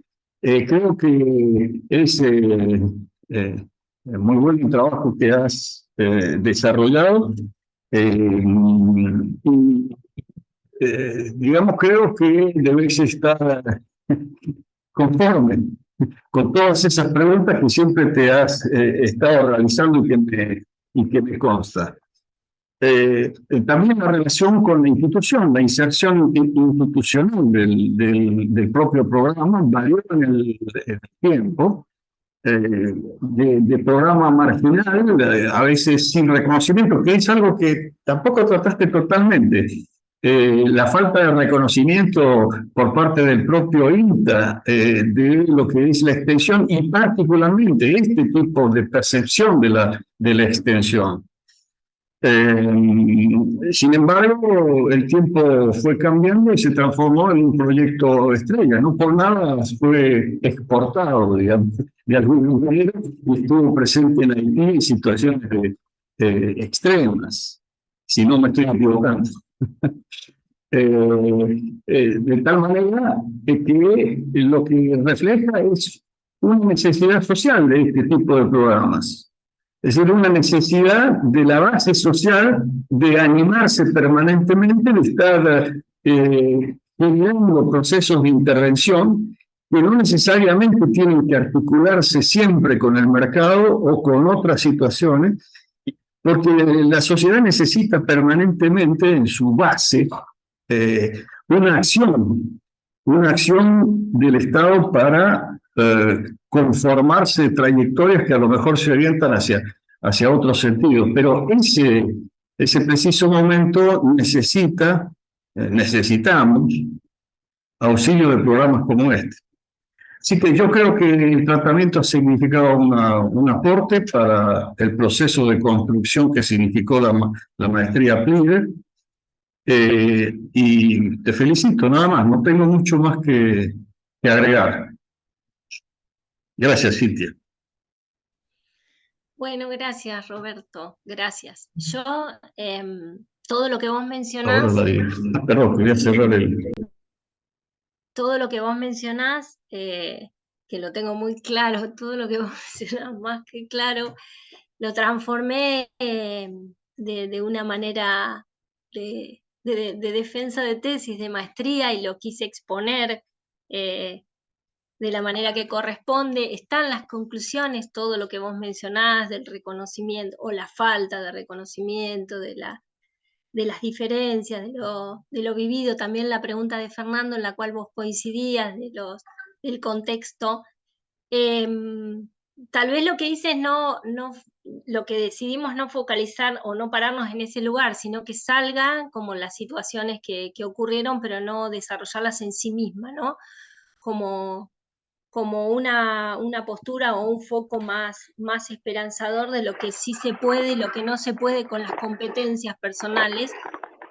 Creo que es muy buen trabajo que has desarrollado. Digamos, creo que debes estar conforme con todas esas preguntas que siempre te has estado realizando y que me consta. También la relación con la institución, la inserción institucional del propio programa varió en el tiempo, de programa marginal, a veces sin reconocimiento, que es algo que tampoco trataste totalmente. La falta de reconocimiento por parte del propio INTA de lo que es la extensión y particularmente este tipo de percepción de la extensión. Sin embargo, el tiempo fue cambiando y se transformó en un proyecto estrella. No por nada fue exportado, digamos, de alguna manera, y estuvo presente en Haití en situaciones extremas, si no me estoy equivocando. De tal manera que lo que refleja es una necesidad social de este tipo de programas. Es decir, una necesidad de la base social de animarse permanentemente, de estar generando procesos de intervención que no necesariamente tienen que articularse siempre con el mercado o con otras situaciones, porque la sociedad necesita permanentemente en su base una acción del Estado para conformarse de trayectorias que a lo mejor se orientan hacia otros sentidos, pero ese preciso momento necesitamos auxilio de programas como este. Así que yo creo que el tratamiento ha significado un aporte para el proceso de construcción que significó la maestría Plieder. Y te felicito, nada más, no tengo mucho más que agregar. Gracias, Cintia. Bueno, gracias, Roberto, gracias. Yo, todo lo que vos mencionás, Perdón, quería cerrar todo lo que vos mencionás, que lo tengo muy claro, todo lo que vos mencionás más que claro, lo transformé de una manera de defensa de tesis, de maestría, y lo quise exponer de la manera que corresponde. Están las conclusiones, todo lo que vos mencionás del reconocimiento o la falta de reconocimiento, de las diferencias, de lo vivido, también la pregunta de Fernando en la cual vos coincidías, del contexto. Tal vez lo que hice es lo que decidimos no focalizar o no pararnos en ese lugar, sino que salgan como las situaciones que ocurrieron, pero no desarrollarlas en sí mismas, ¿no? Como una postura o un foco más esperanzador de lo que sí se puede y lo que no se puede con las competencias personales,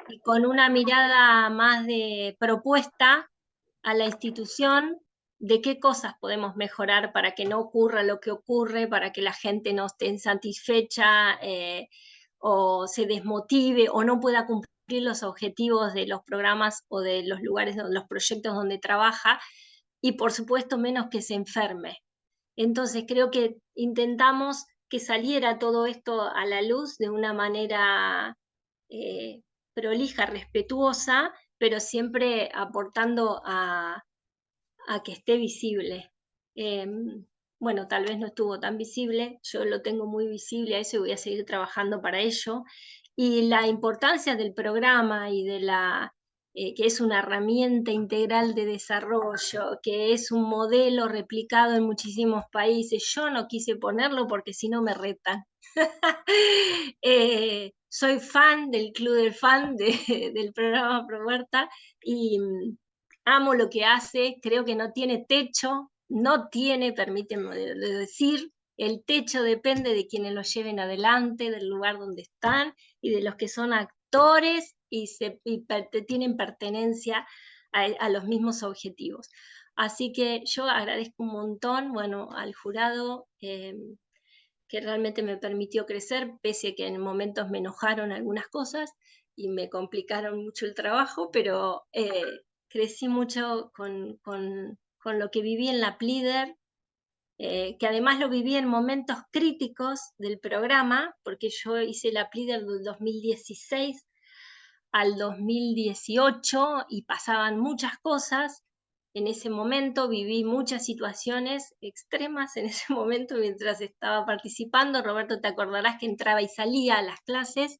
y con una mirada más de propuesta a la institución de qué cosas podemos mejorar para que no ocurra lo que ocurre, para que la gente no esté insatisfecha o se desmotive o no pueda cumplir los objetivos de los programas o de los lugares, los proyectos donde trabaja, y por supuesto menos que se enferme. Entonces creo que intentamos que saliera todo esto a la luz de una manera prolija, respetuosa, pero siempre aportando a que esté visible. Bueno, tal vez no estuvo tan visible, yo lo tengo muy visible a eso y voy a seguir trabajando para ello. Y la importancia del programa y de que es una herramienta integral de desarrollo, que es un modelo replicado en muchísimos países. Yo no quise ponerlo porque si no me retan. Soy fan del Club del Fan del programa ProHuerta y amo lo que hace. Creo que no tiene techo, permíteme decir, el techo depende de quienes lo lleven adelante, del lugar donde están y de los que son actores y tienen pertenencia a los mismos objetivos. Así que yo agradezco un montón, bueno, al jurado que realmente me permitió crecer, pese a que en momentos me enojaron algunas cosas y me complicaron mucho el trabajo, pero crecí mucho con lo que viví en la Plieder, que además lo viví en momentos críticos del programa, porque yo hice la Plieder del 2016 al 2018 y pasaban muchas cosas. En ese momento viví muchas situaciones extremas en ese momento mientras estaba participando. Roberto, te acordarás que entraba y salía a las clases,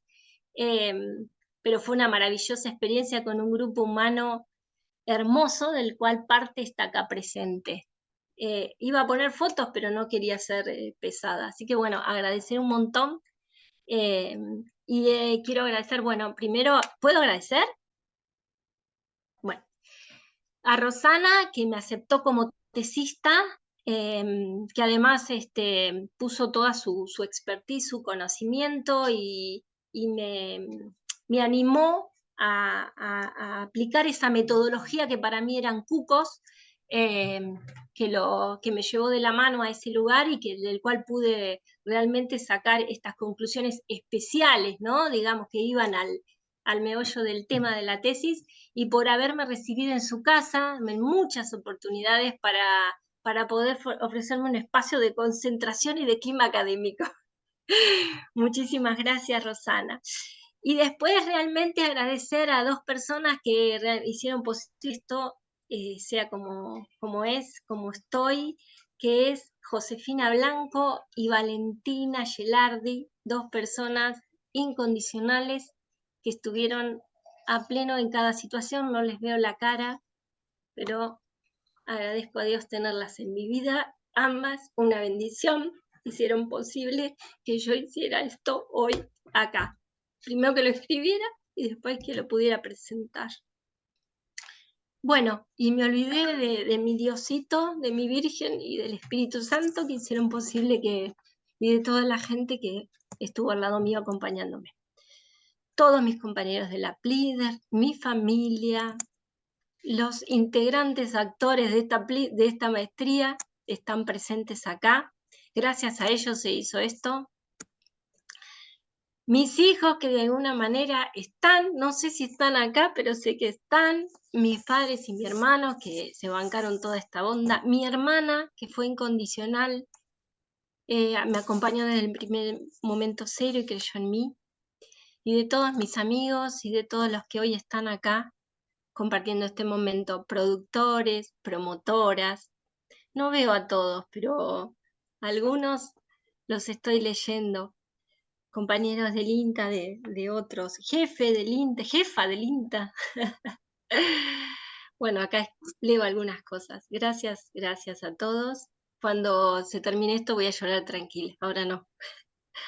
pero fue una maravillosa experiencia con un grupo humano hermoso del cual parte está acá presente. Iba a poner fotos, pero no quería ser pesada. Así que bueno, agradecer un montón. Y quiero agradecer, bueno, primero, ¿puedo agradecer? Bueno, a Rosana, que me aceptó como tesista, que además puso toda su expertise, su conocimiento y me animó a aplicar esa metodología que para mí eran cucos, que me llevó de la mano a ese lugar y del cual pude realmente sacar estas conclusiones especiales, ¿no? Digamos, que iban al meollo del tema de la tesis, y por haberme recibido en su casa en muchas oportunidades para poder ofrecerme un espacio de concentración y de clima académico. Muchísimas gracias, Rosana. Y después realmente agradecer a dos personas que hicieron posible esto sea como estoy, que es Josefina Blanco y Valentina Gelardi, dos personas incondicionales que estuvieron a pleno en cada situación, no les veo la cara, pero agradezco a Dios tenerlas en mi vida, ambas, una bendición, hicieron posible que yo hiciera esto hoy acá. Primero que lo escribiera y después que lo pudiera presentar. Bueno, y me olvidé de mi Diosito, de mi Virgen y del Espíritu Santo que hicieron posible y de toda la gente que estuvo al lado mío acompañándome. Todos mis compañeros de la PLIDER, mi familia, los integrantes actores de esta maestría están presentes acá. Gracias a ellos se hizo esto. Mis hijos que de alguna manera están, no sé si están acá, pero sé que están. Mis padres y mi hermano que se bancaron toda esta onda. Mi hermana que fue incondicional, me acompañó desde el primer momento cero y creyó en mí. Y de todos mis amigos y de todos los que hoy están acá compartiendo este momento, productores, promotoras. No veo a todos, pero algunos los estoy leyendo. Compañeros del INTA, de otros, jefa del INTA. Bueno, acá leo algunas cosas. Gracias a todos. Cuando se termine esto voy a llorar tranquila, ahora no.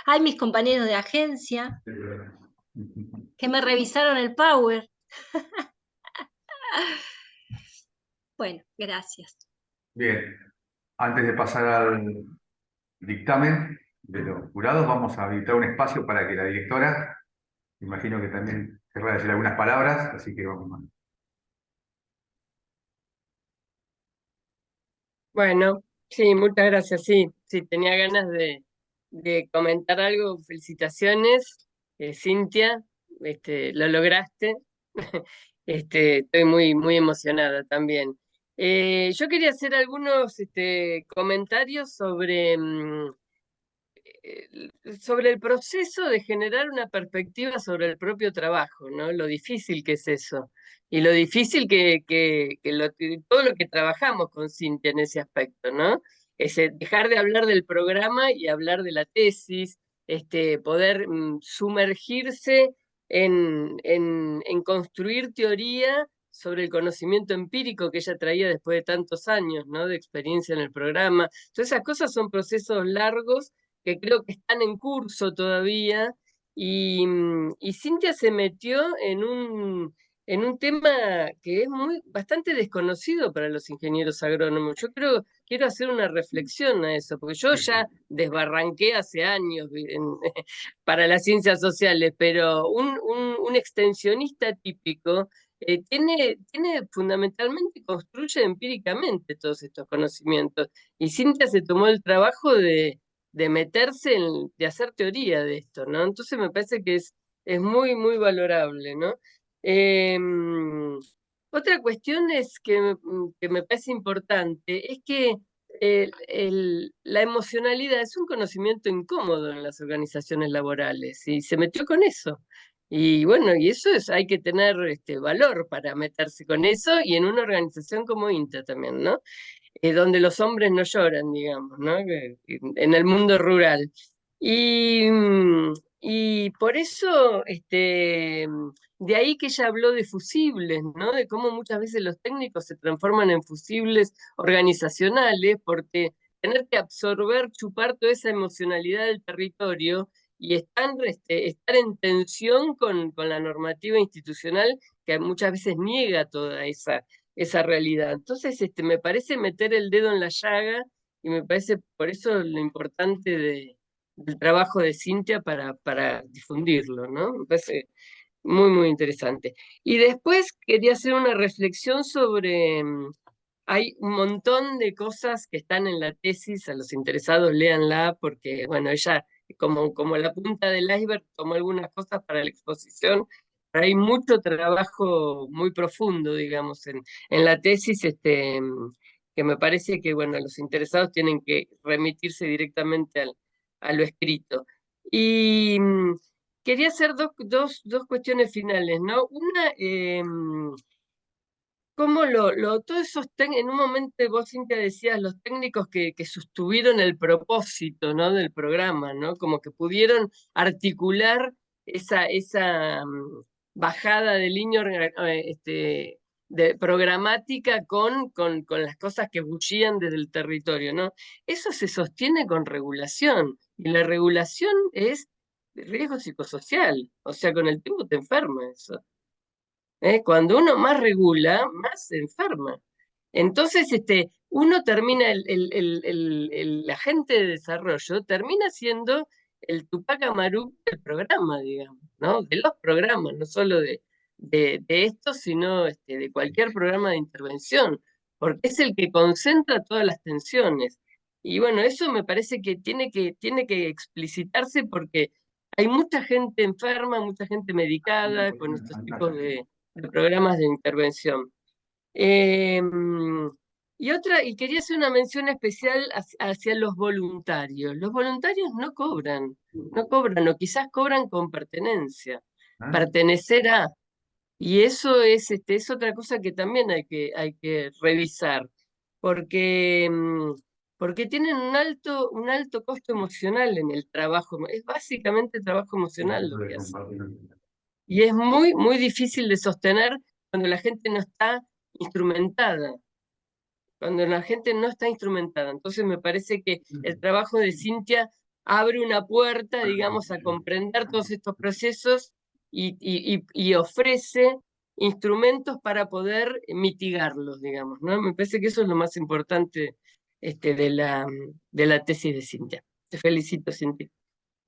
Hay mis compañeros de agencia que me revisaron el Power. Bueno, gracias. Bien, antes de pasar al dictamen de los jurados, vamos a habilitar un espacio para que la directora, imagino que también querrá decir algunas palabras, así que vamos. Bueno, sí, muchas gracias. Sí, tenía ganas de comentar algo. Felicitaciones, Cintia, lo lograste. Estoy muy emocionada también. Yo quería hacer algunos comentarios sobre el proceso de generar una perspectiva sobre el propio trabajo, ¿no? Lo difícil que es eso. Y lo difícil que todo lo que trabajamos con Cintia en ese aspecto, ¿no? Es dejar de hablar del programa y hablar de la tesis, poder sumergirse en construir teoría sobre el conocimiento empírico que ella traía después de tantos años, ¿no? De experiencia en el programa. Todas esas cosas son procesos largos que creo que están en curso todavía, y Cintia se metió en un tema que es bastante desconocido para los ingenieros agrónomos. Yo quiero hacer una reflexión a eso, porque yo ya desbarranqué hace años para las ciencias sociales, pero un extensionista típico tiene fundamentalmente, construye empíricamente todos estos conocimientos. Y Cintia se tomó el trabajo de meterse, de hacer teoría de esto, ¿no? Entonces me parece que es muy valorable, ¿no? Otra cuestión es que me parece importante, es que la emocionalidad es un conocimiento incómodo en las organizaciones laborales, y se metió con eso. Y bueno, y eso hay que tener valor para meterse con eso, y en una organización como INTA también, ¿no? Donde los hombres no lloran, digamos, ¿no? En el mundo rural. Y por eso, de ahí que ella habló de fusibles, ¿no? De cómo muchas veces los técnicos se transforman en fusibles organizacionales, porque tener que absorber, chupar toda esa emocionalidad del territorio y estar en tensión con la normativa institucional que muchas veces niega toda esa realidad. Entonces, me parece meter el dedo en la llaga, y me parece por eso lo importante del trabajo de Cintia para difundirlo, ¿no? Me parece muy interesante. Y después quería hacer una reflexión sobre, hay un montón de cosas que están en la tesis, a los interesados léanla, porque, bueno, ella, como la punta del iceberg, tomó algunas cosas para la exposición. Pero hay mucho trabajo muy profundo, digamos, en la tesis, que me parece que, bueno, los interesados tienen que remitirse directamente a lo escrito. Y quería hacer dos cuestiones finales, ¿no? Una, cómo todos esos en un momento vos, Cintia, decías los técnicos que sostuvieron el propósito, ¿no? Del programa, ¿no? Como que pudieron articular bajada de línea de programática con las cosas que bullían desde el territorio, ¿no? Eso se sostiene con regulación, y la regulación es riesgo psicosocial, o sea, con el tiempo te enferma eso. Cuando uno más regula, más se enferma. Entonces, uno termina, el agente de desarrollo termina siendo el Tupac Amaru del programa, digamos, ¿no? De los programas, no solo de estos, sino de cualquier programa de intervención, porque es el que concentra todas las tensiones. Y bueno, eso me parece que tiene que explicitarse, porque hay mucha gente enferma, mucha gente medicada con estos tipos de programas de intervención. Y quería hacer una mención especial hacia los voluntarios. Los voluntarios no cobran, o quizás cobran con pertenencia, pertenecer a. Y eso es otra cosa que también hay que revisar, porque, tienen un alto costo emocional en el trabajo. Es básicamente trabajo emocional lo que hacen. Y es muy, muy difícil de sostener cuando la gente no está instrumentada. Cuando la gente no está instrumentada. Entonces me parece que el trabajo de Cintia abre una puerta, digamos, a comprender todos estos procesos y ofrece instrumentos para poder mitigarlos, digamos, ¿no? Me parece que eso es lo más importante de la tesis de Cintia. Te felicito, Cintia.